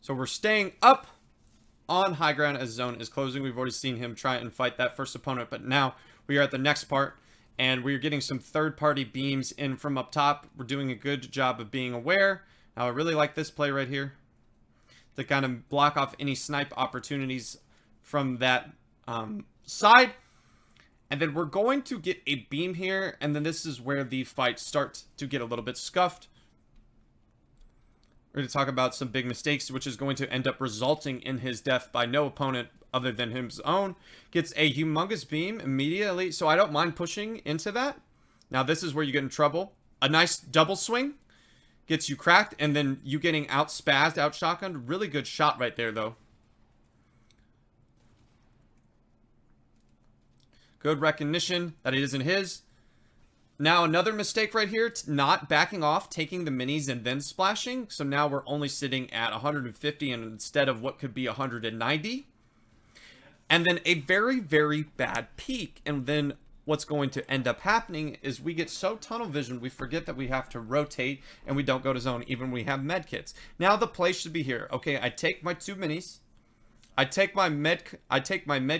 So we're staying up on high ground as zone is closing. We've already seen him try and fight that first opponent, but now we are at the next part, and we're getting some third-party beams in from up top. We're doing a good job of being aware. Now, I really like this play right here to kind of block off any snipe opportunities from that side. And then we're going to get a beam here, and then this is where the fight starts to get a little bit scuffed. We're going to talk about some big mistakes, which is going to end up resulting in his death by no opponent other than his own. Gets a humongous beam immediately, so I don't mind pushing into that. Now, this is where you get in trouble. A nice double swing gets you cracked, and then you getting out spazzed, out shotgunned. Really good shot right there, though. Good recognition that it isn't his. Now, another mistake right here, not backing off, taking the minis and then splashing. So now we're only sitting at 150 and instead of what could be 190. And then a very, very bad peek. And then what's going to end up happening is we get so tunnel vision, we forget that we have to rotate and we don't go to zone even when we have med kits. Now the play should be here. Okay, I take my 2 minis. I take my med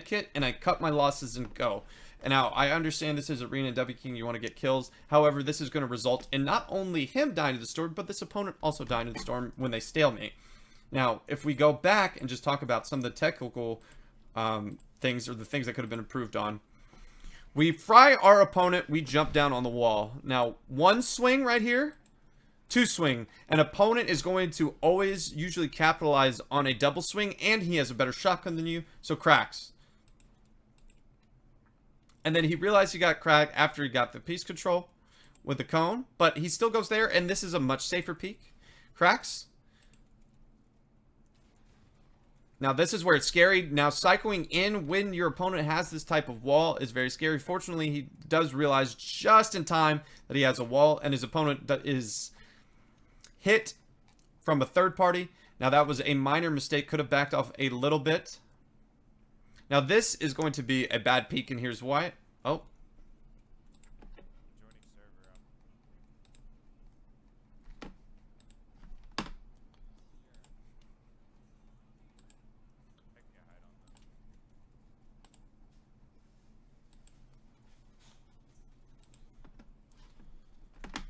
kit and I cut my losses and go. And now, I understand this is Arena and W King, you want to get kills. However, this is going to result in not only him dying to the storm, but this opponent also dying to the storm when they stalemate. Now, if we go back and just talk about some of the technical things, or the things that could have been improved on. We fry our opponent, we jump down on the wall. Now, 1 swing right here, 2 swing. An opponent is going to always usually capitalize on a double swing, and he has a better shotgun than you, so cracks. And then he realized he got cracked after he got the piece control with the cone. But he still goes there, and this is a much safer peek. Cracks. Now, this is where it's scary. Now, cycling in when your opponent has this type of wall is very scary. Fortunately, he does realize just in time that he has a wall, and his opponent is hit from a third party. Now, that was a minor mistake. Could have backed off a little bit. Now, this is going to be a bad peek, and here's why. Oh. Joining server up. I can hide on them.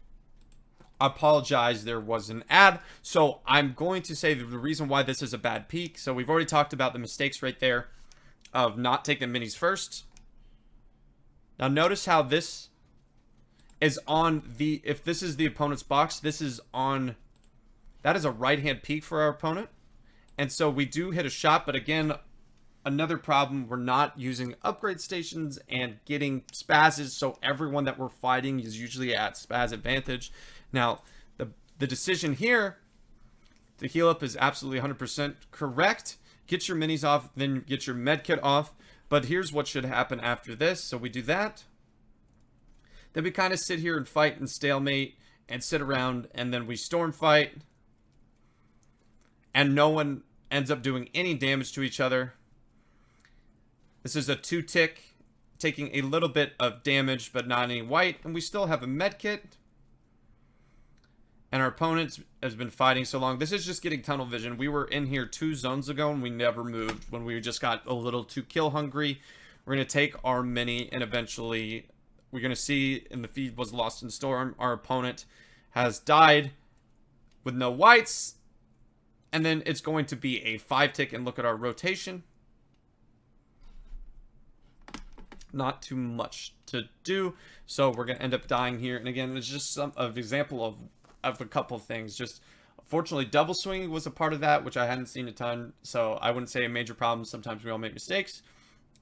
I apologize, there was an ad. So, I'm going to say the reason why this is a bad peek. So, we've already talked about the mistakes right there of not taking the minis first. Now notice how this is on the, if this is the opponent's box, this is on, that is a right hand peek for our opponent. And so we do hit a shot, but again, another problem, we're not using upgrade stations and getting spazzes, so everyone that we're fighting is usually at spaz advantage. Now, the decision here to heal up is absolutely 100% correct. Get your minis off, then get your med kit off. But here's what should happen after this. So we do that. Then we kind of sit here and fight and stalemate and sit around, and then we storm fight. And no one ends up doing any damage to each other. This is a 2-tick, taking a little bit of damage, but not any white. And we still have a med kit. And our opponent has been fighting so long. This is just getting tunnel vision. We were in here 2 zones ago and we never moved when we just got a little too kill hungry. We're going to take our mini and eventually we're going to see in the feed was lost in storm. Our opponent has died with no whites. And then it's going to be a 5-tick, and look at our rotation. Not too much to do. So we're going to end up dying here. And again, it's just some example of a couple things. Just fortunately, double swinging was a part of that, which I hadn't seen a ton, so I wouldn't say a major problem. Sometimes we all make mistakes.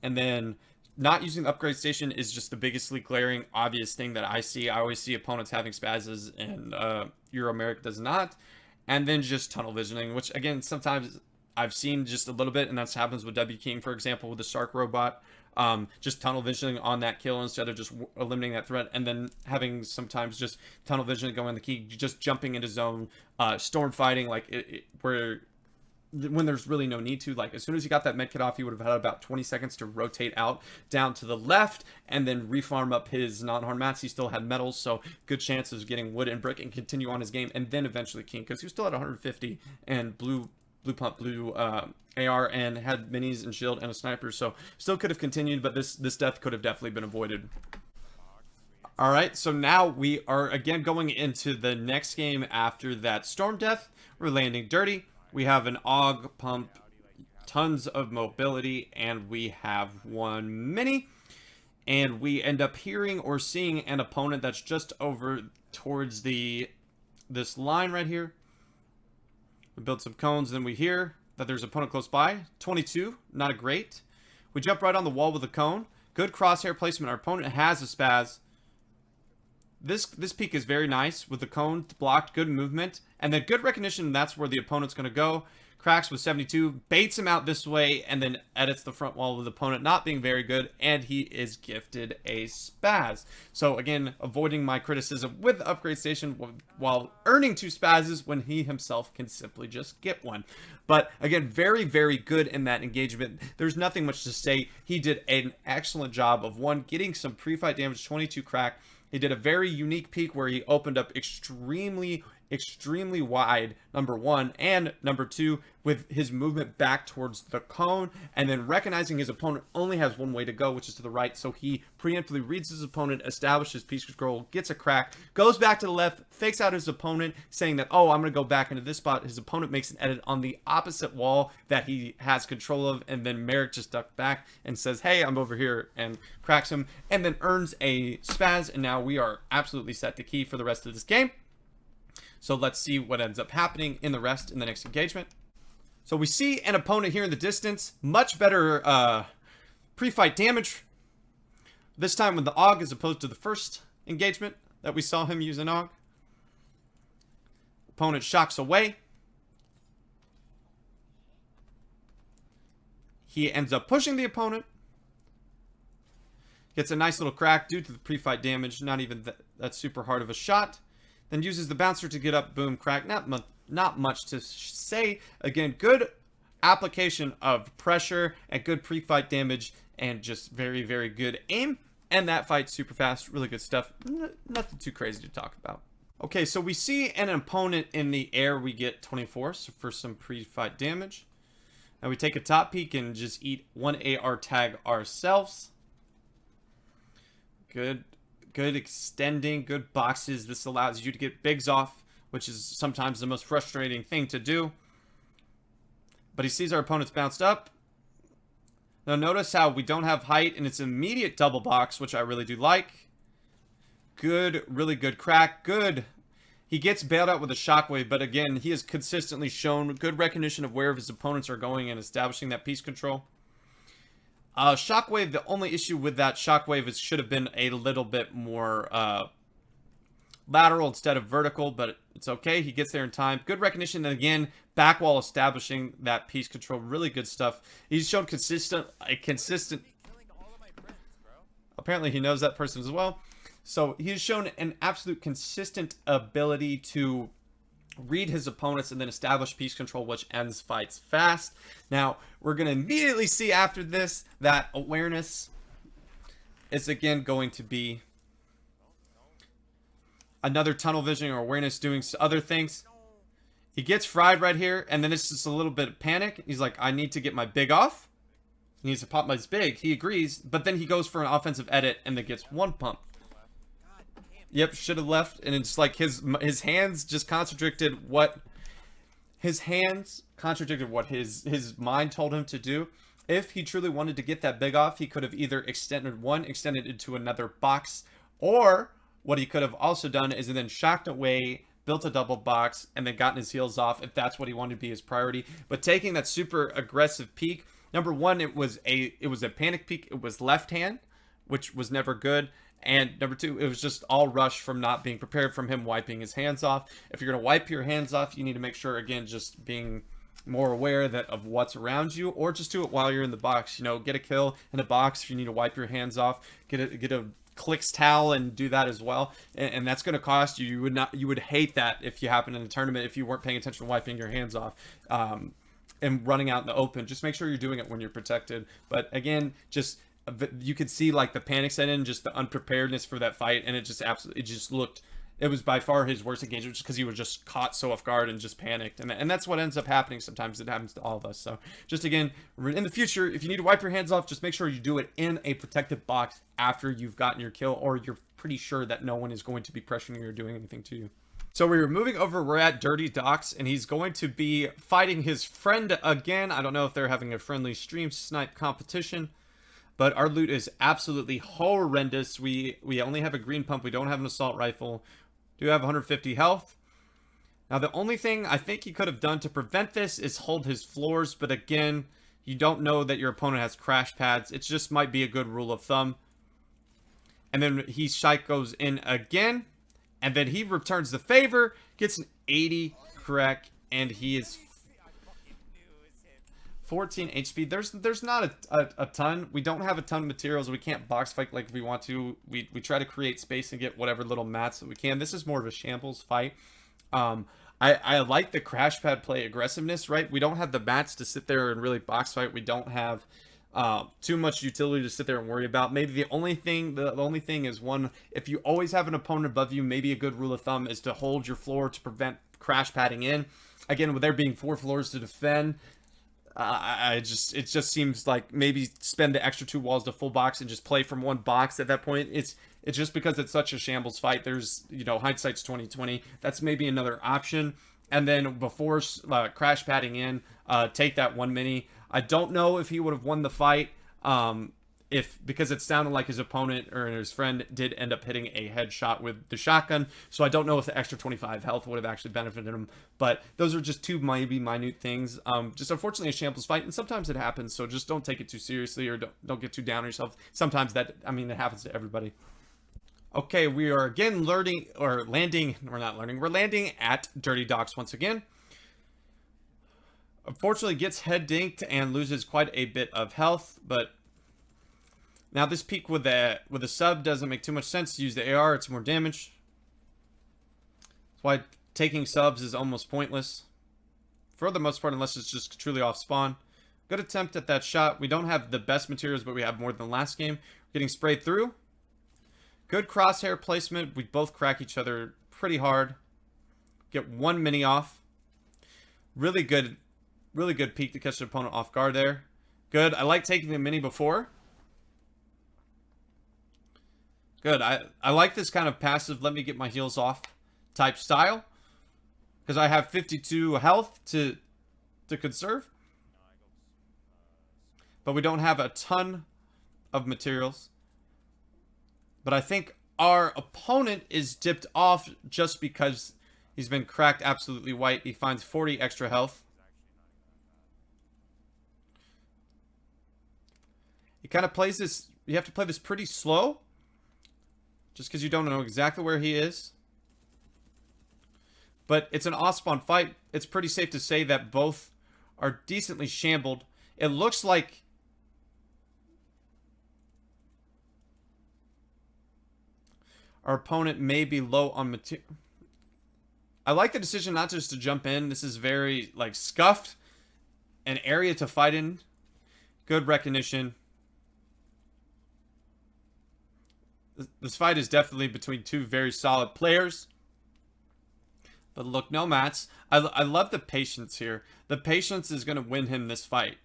And then not using the upgrade station is just the biggestly glaring obvious thing that I see. I always see opponents having spazzes, and Euroramic does not. And then just tunnel visioning, which again, sometimes I've seen just a little bit, and that's happens with W King, for example, with the Stark robot. Just tunnel visioning on that kill instead of just eliminating that threat, and then having sometimes just tunnel vision going the key, just jumping into zone, storm fighting, like where when there's really no need to. Like as soon as you got that medkit off, he would have had about 20 seconds to rotate out down to the left and then refarm up his non-harm mats. He still had metals, so good chances of getting wood and brick and continue on his game, and then eventually king, because he was still at 150 and blue AR and had minis and shield and a sniper, so still could have continued, but this death could have definitely been avoided. All right, so now we are again going into the next game after that storm death. We're landing dirty. We have an AUG pump, tons of mobility, and we have one mini. And we end up hearing or seeing an opponent that's just over towards this line right here. We build some cones, then we hear that there's an opponent close by. 22, not a great. We jump right on the wall with a cone. Good crosshair placement. Our opponent has a spaz. This peek is very nice with the cone blocked, good movement, and then good recognition. That's where the opponent's going to go. Cracks with 72, baits him out this way, and then edits the front wall with the opponent not being very good, and he is gifted a spaz. So again, avoiding my criticism with the upgrade station while earning 2 spazzes when he himself can simply just get one. But again, very, very good in that engagement. There's nothing much to say. He did an excellent job of, one, getting some pre-fight damage, 22 crack. He did a very unique peek where he opened up extremely wide, number one, and number two, with his movement back towards the cone, and then recognizing his opponent only has one way to go, which is to the right, so he preemptively reads his opponent, establishes piece control, gets a crack, goes back to the left, fakes out his opponent, saying that, oh, I'm going to go back into this spot. His opponent makes an edit on the opposite wall that he has control of, and then Merrick just ducked back and says, hey, I'm over here, and cracks him, and then earns a spaz, and now we are absolutely set to key for the rest of this game. So let's see what ends up happening in the next engagement. So we see an opponent here in the distance. Much better pre-fight damage. This time with the AUG as opposed to the first engagement that we saw him use an AUG. Opponent shocks away. He ends up pushing the opponent. Gets a nice little crack due to the pre-fight damage. Not even that super hard of a shot. Then uses the bouncer to get up, boom, crack. Not much to say. Again, good application of pressure and good pre-fight damage and just very, very good aim. And that fight's super fast, really good stuff. Nothing too crazy to talk about. Okay, so we see an opponent in the air. We get 24 for some pre-fight damage. Now we take a top peek and just eat one AR tag ourselves. Good extending, good boxes. This allows you to get bigs off, which is sometimes the most frustrating thing to do. But he sees our opponent's bounced up. Now notice how we don't have height and it's immediate double box, which I really do like. Good, really good crack. Good. He gets bailed out with a shockwave, but again, he has consistently shown good recognition of where his opponents are going and establishing that piece control. Shockwave, the only issue with that shockwave is should have been a little bit more lateral instead of vertical, but it's okay. He gets there in time. Good recognition, and again, back wall establishing that piece control. Really good stuff. He's shown consistent. Apparently, he knows that person as well. So he's shown an absolute consistent ability to read his opponents and then establish piece control, which ends fights fast. Now, we're going to immediately see after this that awareness is again going to be another tunnel vision or awareness doing other things. He gets fried right here, and then it's just a little bit of panic. He's like, I need to get my big off. He needs to pop my big. He agrees, but then he goes for an offensive edit and then gets one pump. Yep, should have left, and it's like his hands just contradicted what his mind told him to do. If he truly wanted to get that big off, he could have either extended into another box, or what he could have also done is then shocked away, built a double box, and then gotten his heels off if that's what he wanted to be his priority. But taking that super aggressive peek, number one, it was a panic peek. It was left hand, which was never good. And number two, it was just all rush from not being prepared, from him wiping his hands off. If you're going to wipe your hands off, you need to make sure, again, just being more aware that of what's around you, or just do it while you're in the box. You know, get a kill in a box if you need to wipe your hands off. Get a clicks towel and do that as well, and that's going to cost you. You would hate that if you happen in a tournament if you weren't paying attention to wiping your hands off. And running out in the open, just make sure you're doing it when you're protected. But again, just you could see like the panic set in, just the unpreparedness for that fight, and it just looked, it was by far his worst engagement, just because he was just caught so off guard and just panicked, and that's what ends up happening sometimes. It happens to all of us. So just again, in the future, if you need to wipe your hands off, just make sure you do it in a protected box after you've gotten your kill, or you're pretty sure that no one is going to be pressuring you or doing anything to you. So we're moving over, we're at Dirty Docks, and he's going to be fighting his friend again. I don't know if they're having a friendly stream snipe competition, but our loot is absolutely horrendous. We only have a green pump, we don't have an assault rifle. We do have 150 health. Now the only thing I think he could have done to prevent this is hold his floors, but again, you don't know that your opponent has crash pads. It just might be a good rule of thumb. And then he goes in again. And then he returns the favor, gets an 80 correct, and he is 14 HP. There's not a ton. We don't have a ton of materials. We can't box fight like we want to. We try to create space and get whatever little mats that we can. This is more of a shambles fight. I like the crash pad play aggressiveness, right? We don't have the mats to sit there and really box fight. We don't have too much utility to sit there and worry about. Maybe the only thing is, one, if you always have an opponent above you, maybe a good rule of thumb is to hold your floor to prevent crash padding in. Again, with there being 4 floors to defend, it just seems like maybe spend the extra 2 walls to full box and just play from one box at that point. It's just because it's such a shambles fight. There's, you know, hindsight's 20/20. That's maybe another option. And then before crash padding in, take that 1 mini. I don't know if he would have won the fight, because it sounded like his opponent or his friend did end up hitting a headshot with the shotgun. So I don't know if the extra 25 health would have actually benefited him. But those are just 2 maybe minute things. Just unfortunately a shambles fight, and sometimes it happens. So just don't take it too seriously, or don't get too down on yourself. Sometimes it happens to everybody. Okay, we are again landing at Dirty Docks once again. Unfortunately gets head dinked and loses quite a bit of health, but now this peek with a sub doesn't make too much sense. Use the AR, it's more damage. That's why taking subs is almost pointless for the most part, unless it's just truly off spawn. Good attempt at that shot. We don't have the best materials, but we have more than last game. Getting sprayed through. Good crosshair placement. We both crack each other pretty hard. Get 1 mini off. Really good peek to catch the opponent off guard there. Good. I like taking the mini before. Good. I like this kind of passive, let me get my heals off type style, because I have 52 health to conserve. But we don't have a ton of materials. But I think our opponent is dipped off just because he's been cracked absolutely white. He finds 40 extra health. He kind of plays this, you have to play this pretty slow, just because you don't know exactly where he is. But it's an off-spawn fight. It's pretty safe to say that both are decently shambled. It looks like our opponent may be low on material. I like the decision not just to jump in. This is very, like, scuffed. An area to fight in. Good recognition. This fight is definitely between 2 very solid players. But look, no mats. I love the patience here. The patience is going to win him this fight.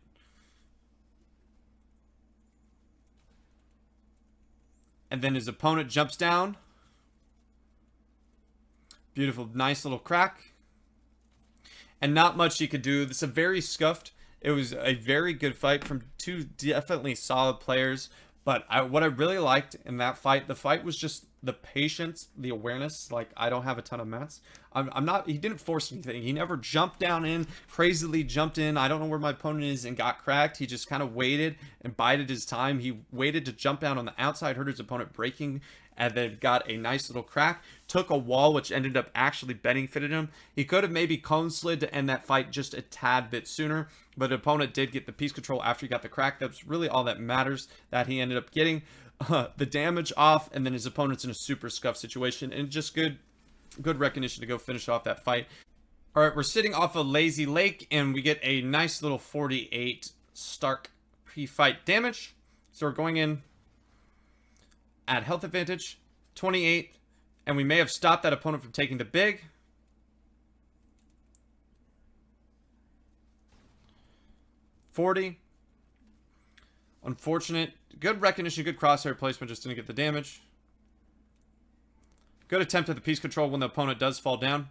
And then his opponent jumps down. Beautiful, nice little crack. And not much he could do. This is a very scuffed. It was a very good fight from 2 definitely solid players. But what I really liked in that fight, the fight was just the patience, the awareness. Like, I don't have a ton of mats. I'm not, he didn't force anything. He never jumped down in, crazily jumped in. I don't know where my opponent is and got cracked. He just kind of waited and bided his time. He waited to jump down on the outside, heard his opponent breaking, and then got a nice little crack. Took a wall, which ended up actually benefited him. He could have maybe cone slid to end that fight just a tad bit sooner, but the opponent did get the piece control after he got the crack. That's really all that matters, that he ended up getting the damage off, and then his opponent's in a super scuffed situation, and just good recognition to go finish off that fight. All right, we're sitting off a Lazy Lake, and we get a nice little 48 Stark pre-fight damage. So we're going in at health advantage, 28, and we may have stopped that opponent from taking the big. $40. Unfortunate. Good recognition, good crosshair placement, just didn't get the damage. Good attempt at the piece control when the opponent does fall down.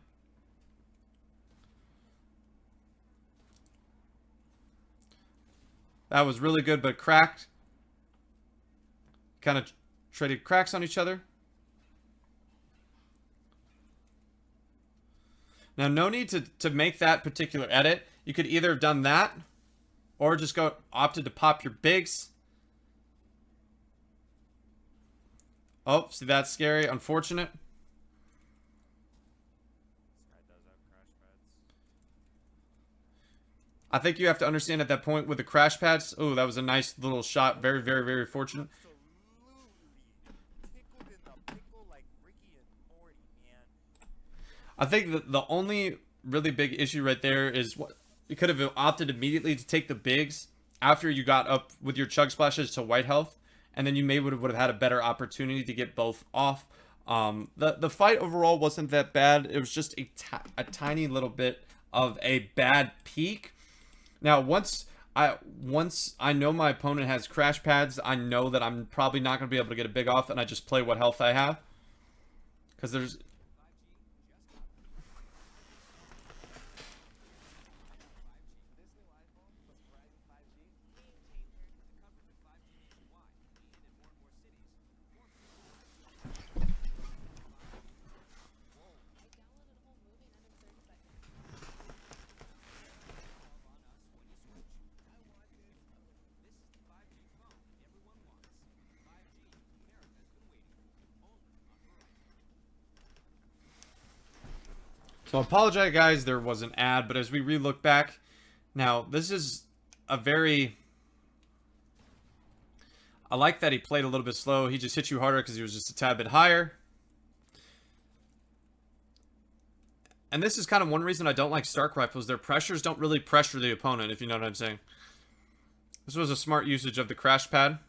That was really good, but cracked. Kind of traded cracks on each other. Now, no need to make that particular edit. You could either have done that, or just opted to pop your bigs. Oh, see, that's scary. Unfortunate. This guy does have crash pads. I think you have to understand at that point with the crash pads. Oh, that was a nice little shot. Very, very, very fortunate. Absolutely. Tickled in the pickle like Ricky and Morty, man. I think that the only really big issue right there is what you could have opted immediately to take the bigs after you got up with your chug splashes to white health, and then you maybe would have had a better opportunity to get both off. The fight overall wasn't that bad. It was just a tiny little bit of a bad peak. Now, once I know my opponent has crash pads, I know that I'm probably not going to be able to get a big off, and I just play what health I have. Because there's... So I apologize, guys, there was an ad, but as we re-look back, now, this is a very... I like that he played a little bit slow. He just hit you harder because he was just a tad bit higher. And this is kind of one reason I don't like Stark Rifles. Their pressures don't really pressure the opponent, if you know what I'm saying. This was a smart usage of the crash pad.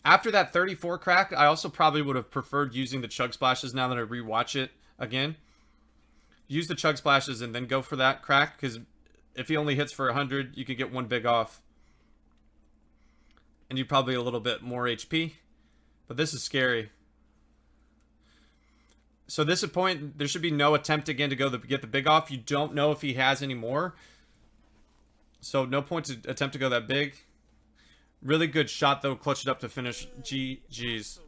After that 34 crack, I also probably would have preferred using the chug splashes now that I rewatch it again. Use the chug splashes and then go for that crack, because if he only hits for 100, you can get one big off. And you probably a little bit more HP. But this is scary. So this point, there should be no attempt again to get the big off. You don't know if he has any more. So no point to attempt to go that big. Really good shot, though. Clutched it up to finish. GG's.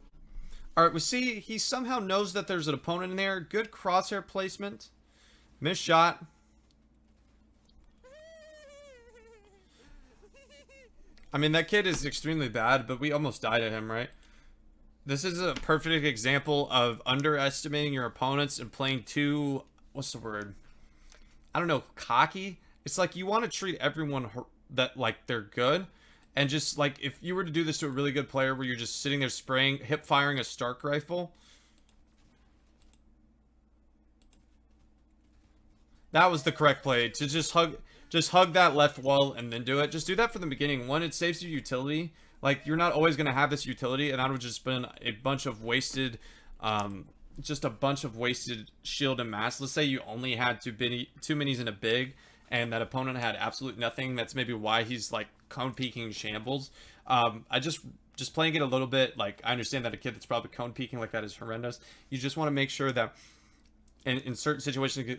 Alright, we see he somehow knows that there's an opponent in there. Good crosshair placement. Missed shot. I mean, that kid is extremely bad, but we almost died at him, right? This is a perfect example of underestimating your opponents and playing too... What's the word? I don't know, cocky? It's like you want to treat everyone that, like, they're good. And just, like, if you were to do this to a really good player where you're just sitting there spraying, hip-firing a Stark Rifle. That was the correct play. To just hug that left wall and then do it. Just do that from the beginning. One, it saves you utility. Like, you're not always going to have this utility, and that would just been a bunch of wasted, just a bunch of wasted shield and mass. Let's say you only had two minis and a big, and that opponent had absolute nothing. That's maybe why he's, like, cone peeking shambles. I just playing it a little bit, like, I understand that a kid that's probably cone peeking like that is horrendous. You just want to make sure that in certain situations,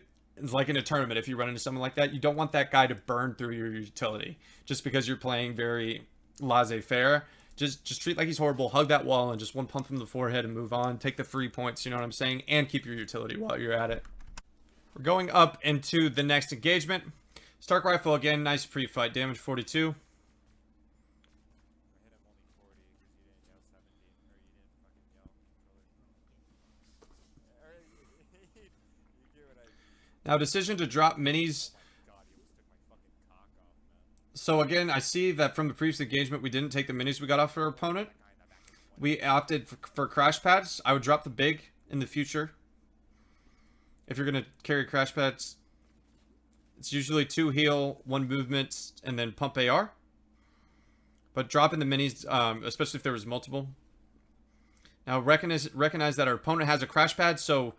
like in a tournament, if you run into someone like that, you don't want that guy to burn through your utility just because you're playing very laissez-faire. Just treat like he's horrible, hug that wall, and just one pump from the forehead and move on. Take the free points, you know what I'm saying? And keep your utility while you're at it. We're going up into the next engagement. Stark Rifle again, nice pre-fight. Damage 42. Now, decision to drop minis. So again, I see that from the previous engagement, we didn't take the minis we got off our opponent. We opted for crash pads. I would drop the big in the future. If you're going to carry crash pads, it's usually 2 heal, 1 movement, and then pump AR. But dropping the minis, especially if there was multiple. Now, recognize that our opponent has a crash pad, so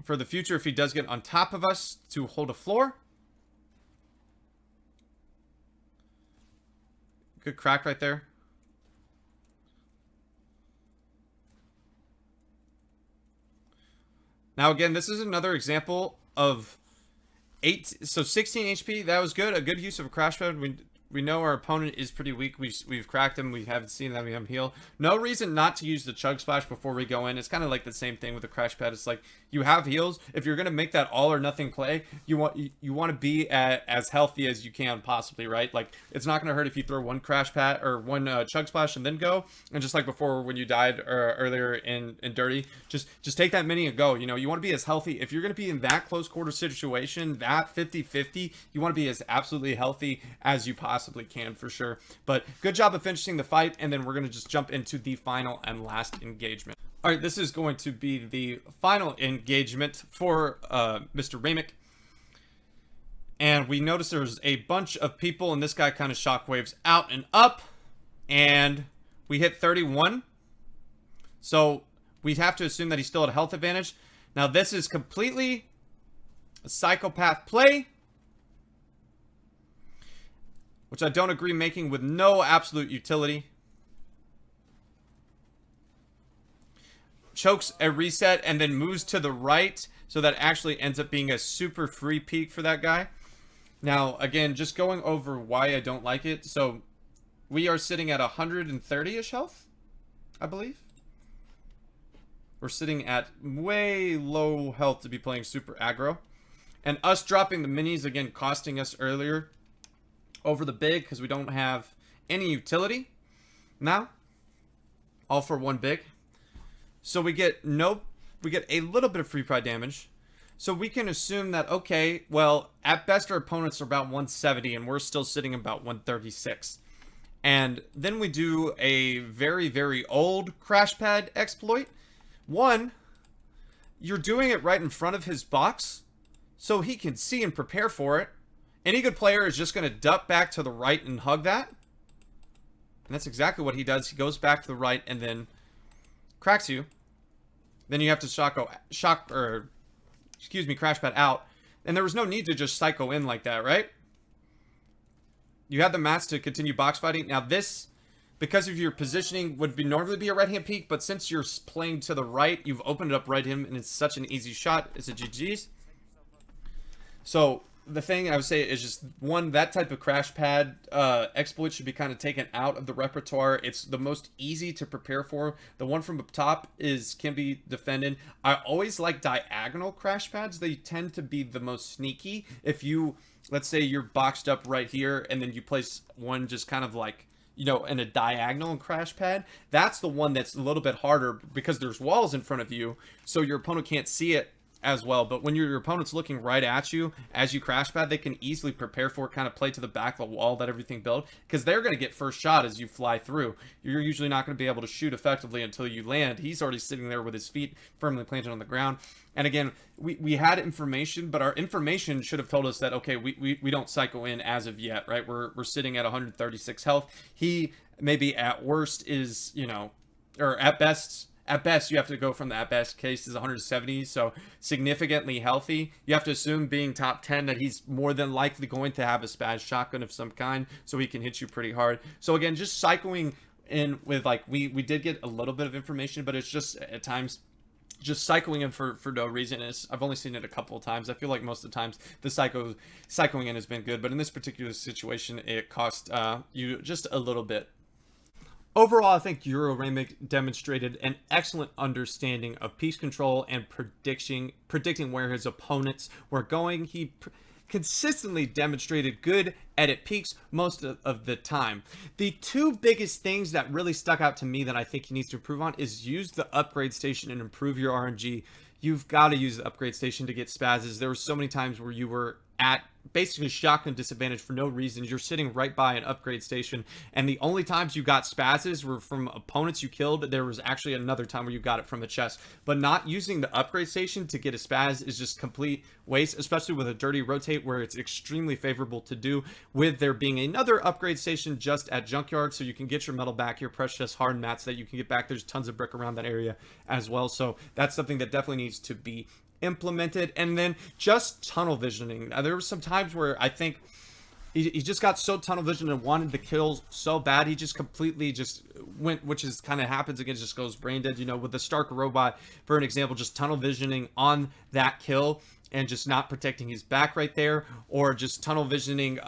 for the future, if he does get on top of us, to hold a floor. Good crack right there. Now again, this is another example of 16 HP. That was good. A good use of a crash pad. We know our opponent is pretty weak. We've cracked him. We haven't seen them. We have heal. No reason not to use the chug splash before we go in. It's kind of like the same thing with the crash pad. It's like you have heals. If you're gonna make that all or nothing play, you want to be as healthy as you can possibly, right? Like it's not gonna hurt if you throw 1 crash pad or 1 chug splash and then go. And just like before when you died earlier in Dirty, just take that mini and go. You know, you want to be as healthy. If you're gonna be in that close quarter situation, that 50-50, you want to be as absolutely healthy as you possibly can for sure. But good job of finishing the fight, and then we're going to just jump into the final and last engagement. All right, this is going to be the final engagement for Mr. Reivews. And we notice there's a bunch of people, and this guy kind of shockwaves out and up, and we hit 31. So we have to assume that he's still at a health advantage. Now this is completely a psychopath play, which I don't agree making with no absolute utility. Chokes a reset and then moves to the right, so that actually ends up being a super free peek for that guy. Now, again, just going over why I don't like it. So, we are sitting at 130-ish health, I believe. We're sitting at way low health to be playing super aggro. And us dropping the minis, again, costing us earlier over the big because we don't have any utility now, all for 1 big. So we get a little bit of free pride damage. So we can assume that, okay, well, at best our opponents are about 170 and we're still sitting about 136. And then we do a very, very old crash pad exploit. One, you're doing it right in front of his box so he can see and prepare for it. Any good player is just going to duck back to the right and hug that. And that's exactly what he does. He goes back to the right and then cracks you. Then you have to crash pad out. And there was no need to just psycho in like that, right? You had the mats to continue box fighting. Now this, because of your positioning, would normally be a right hand peek, but since you're playing to the right, you've opened it up right him, and it's such an easy shot. It's a GG's. So the thing I would say is just, one, that type of crash pad exploit should be kind of taken out of the repertoire. It's the most easy to prepare for. The one from up top can be defended. I always like diagonal crash pads. They tend to be the most sneaky. If you, let's say you're boxed up right here and then you place one just kind of like, you know, in a diagonal crash pad, that's the one that's a little bit harder because there's walls in front of you, so your opponent can't see it as well. But when your opponent's looking right at you as you crash pad, they can easily prepare for it, kind of play to the back of the wall, let everything build, because they're going to get first shot as you fly through. You're usually not going to be able to shoot effectively until you land. He's already sitting there with his feet firmly planted on the ground. And again, we had information, but our information should have told us that, okay, we don't psycho in as of yet, right? We're sitting at 136 health. He maybe at worst is, you know, or at best, you have to go from the at best case is 170, so significantly healthy. You have to assume, being top 10, that he's more than likely going to have a spaz shotgun of some kind, so he can hit you pretty hard. So again, just cycling in with, like, we did get a little bit of information, but it's just at times just cycling in for no reason. I've only seen it a couple of times. I feel like most of the times the cycling in has been good, but in this particular situation, it cost you just a little bit. Overall, I think Euroramic demonstrated an excellent understanding of piece control and predicting where his opponents were going. He consistently demonstrated good edit peaks most of the time. The two biggest things that really stuck out to me that I think he needs to improve on is use the upgrade station and improve your RNG. You've got to use the upgrade station to get spazzes. There were so many times where you were at basically shotgun disadvantage for no reason. You're sitting right by an upgrade station, and the only times you got spazzes were from opponents you killed. There was actually another time where you got it from the chest, but not using the upgrade station to get a spaz is just complete waste, especially with a dirty rotate where it's extremely favorable to do, with there being another upgrade station just at junkyard, so you can get your metal back, your precious hard mats that you can get back. There's tons of brick around that area as well, so that's something that definitely needs to be implemented. And then just tunnel visioning. There were some times where I think he just got so tunnel vision and wanted the kills so bad, he just completely just went, which is kind of happens again, just goes brain dead, you know, with the Stark robot, for an example, just tunnel visioning on that kill and just not protecting his back right there, or just tunnel visioning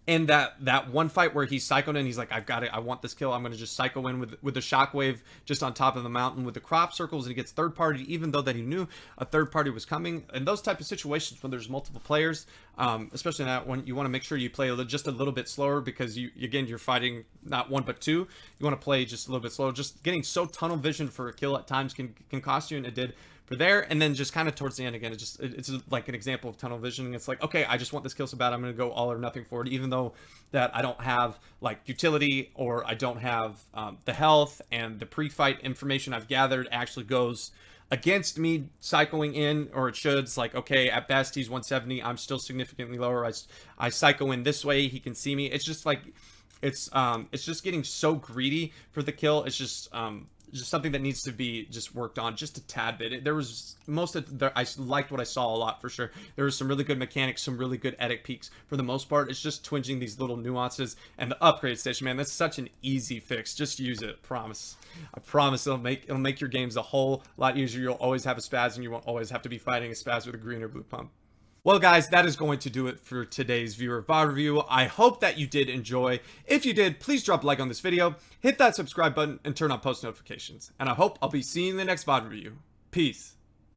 in that one fight where he's psychoed in, he's like, I've got it, I want this kill, I'm going to just psycho in with the shockwave just on top of the mountain with the crop circles, and he gets third party even though that he knew a third party was coming. In those type of situations when there's multiple players, especially in that one, you want to make sure you play just a little bit slower, because you're fighting not one but two. You want to play just a little bit slower. Just getting so tunnel vision for a kill at times can cost you, and it did for there. And then just kind of towards the end again, it's like an example of tunnel vision. It's like, okay, I just want this kill so bad, I'm going to go all or nothing for it, even though that I don't have like utility, or I don't have the health, and the pre-fight information I've gathered actually goes against me psychoing in, or it should. It's like, okay, at best he's 170, I'm still significantly lower, I psycho in this way, he can see me. It's just like, it's just getting so greedy for the kill. It's just something that needs to be just worked on just a tad bit. There was I liked what I saw a lot, for sure. There was some really good mechanics, some really good edit peaks. For the most part, it's just twinging these little nuances. And the upgrade station, man, that's such an easy fix. Just use it. I promise it'll make your games a whole lot easier. You'll always have a spaz, and you won't always have to be fighting a spaz with a green or blue pump. Well, guys, that is going to do it for today's viewer VOD review. I hope that you did enjoy. If you did, please drop a like on this video, hit that subscribe button, and turn on post notifications. And I hope I'll be seeing you in the next VOD review. Peace.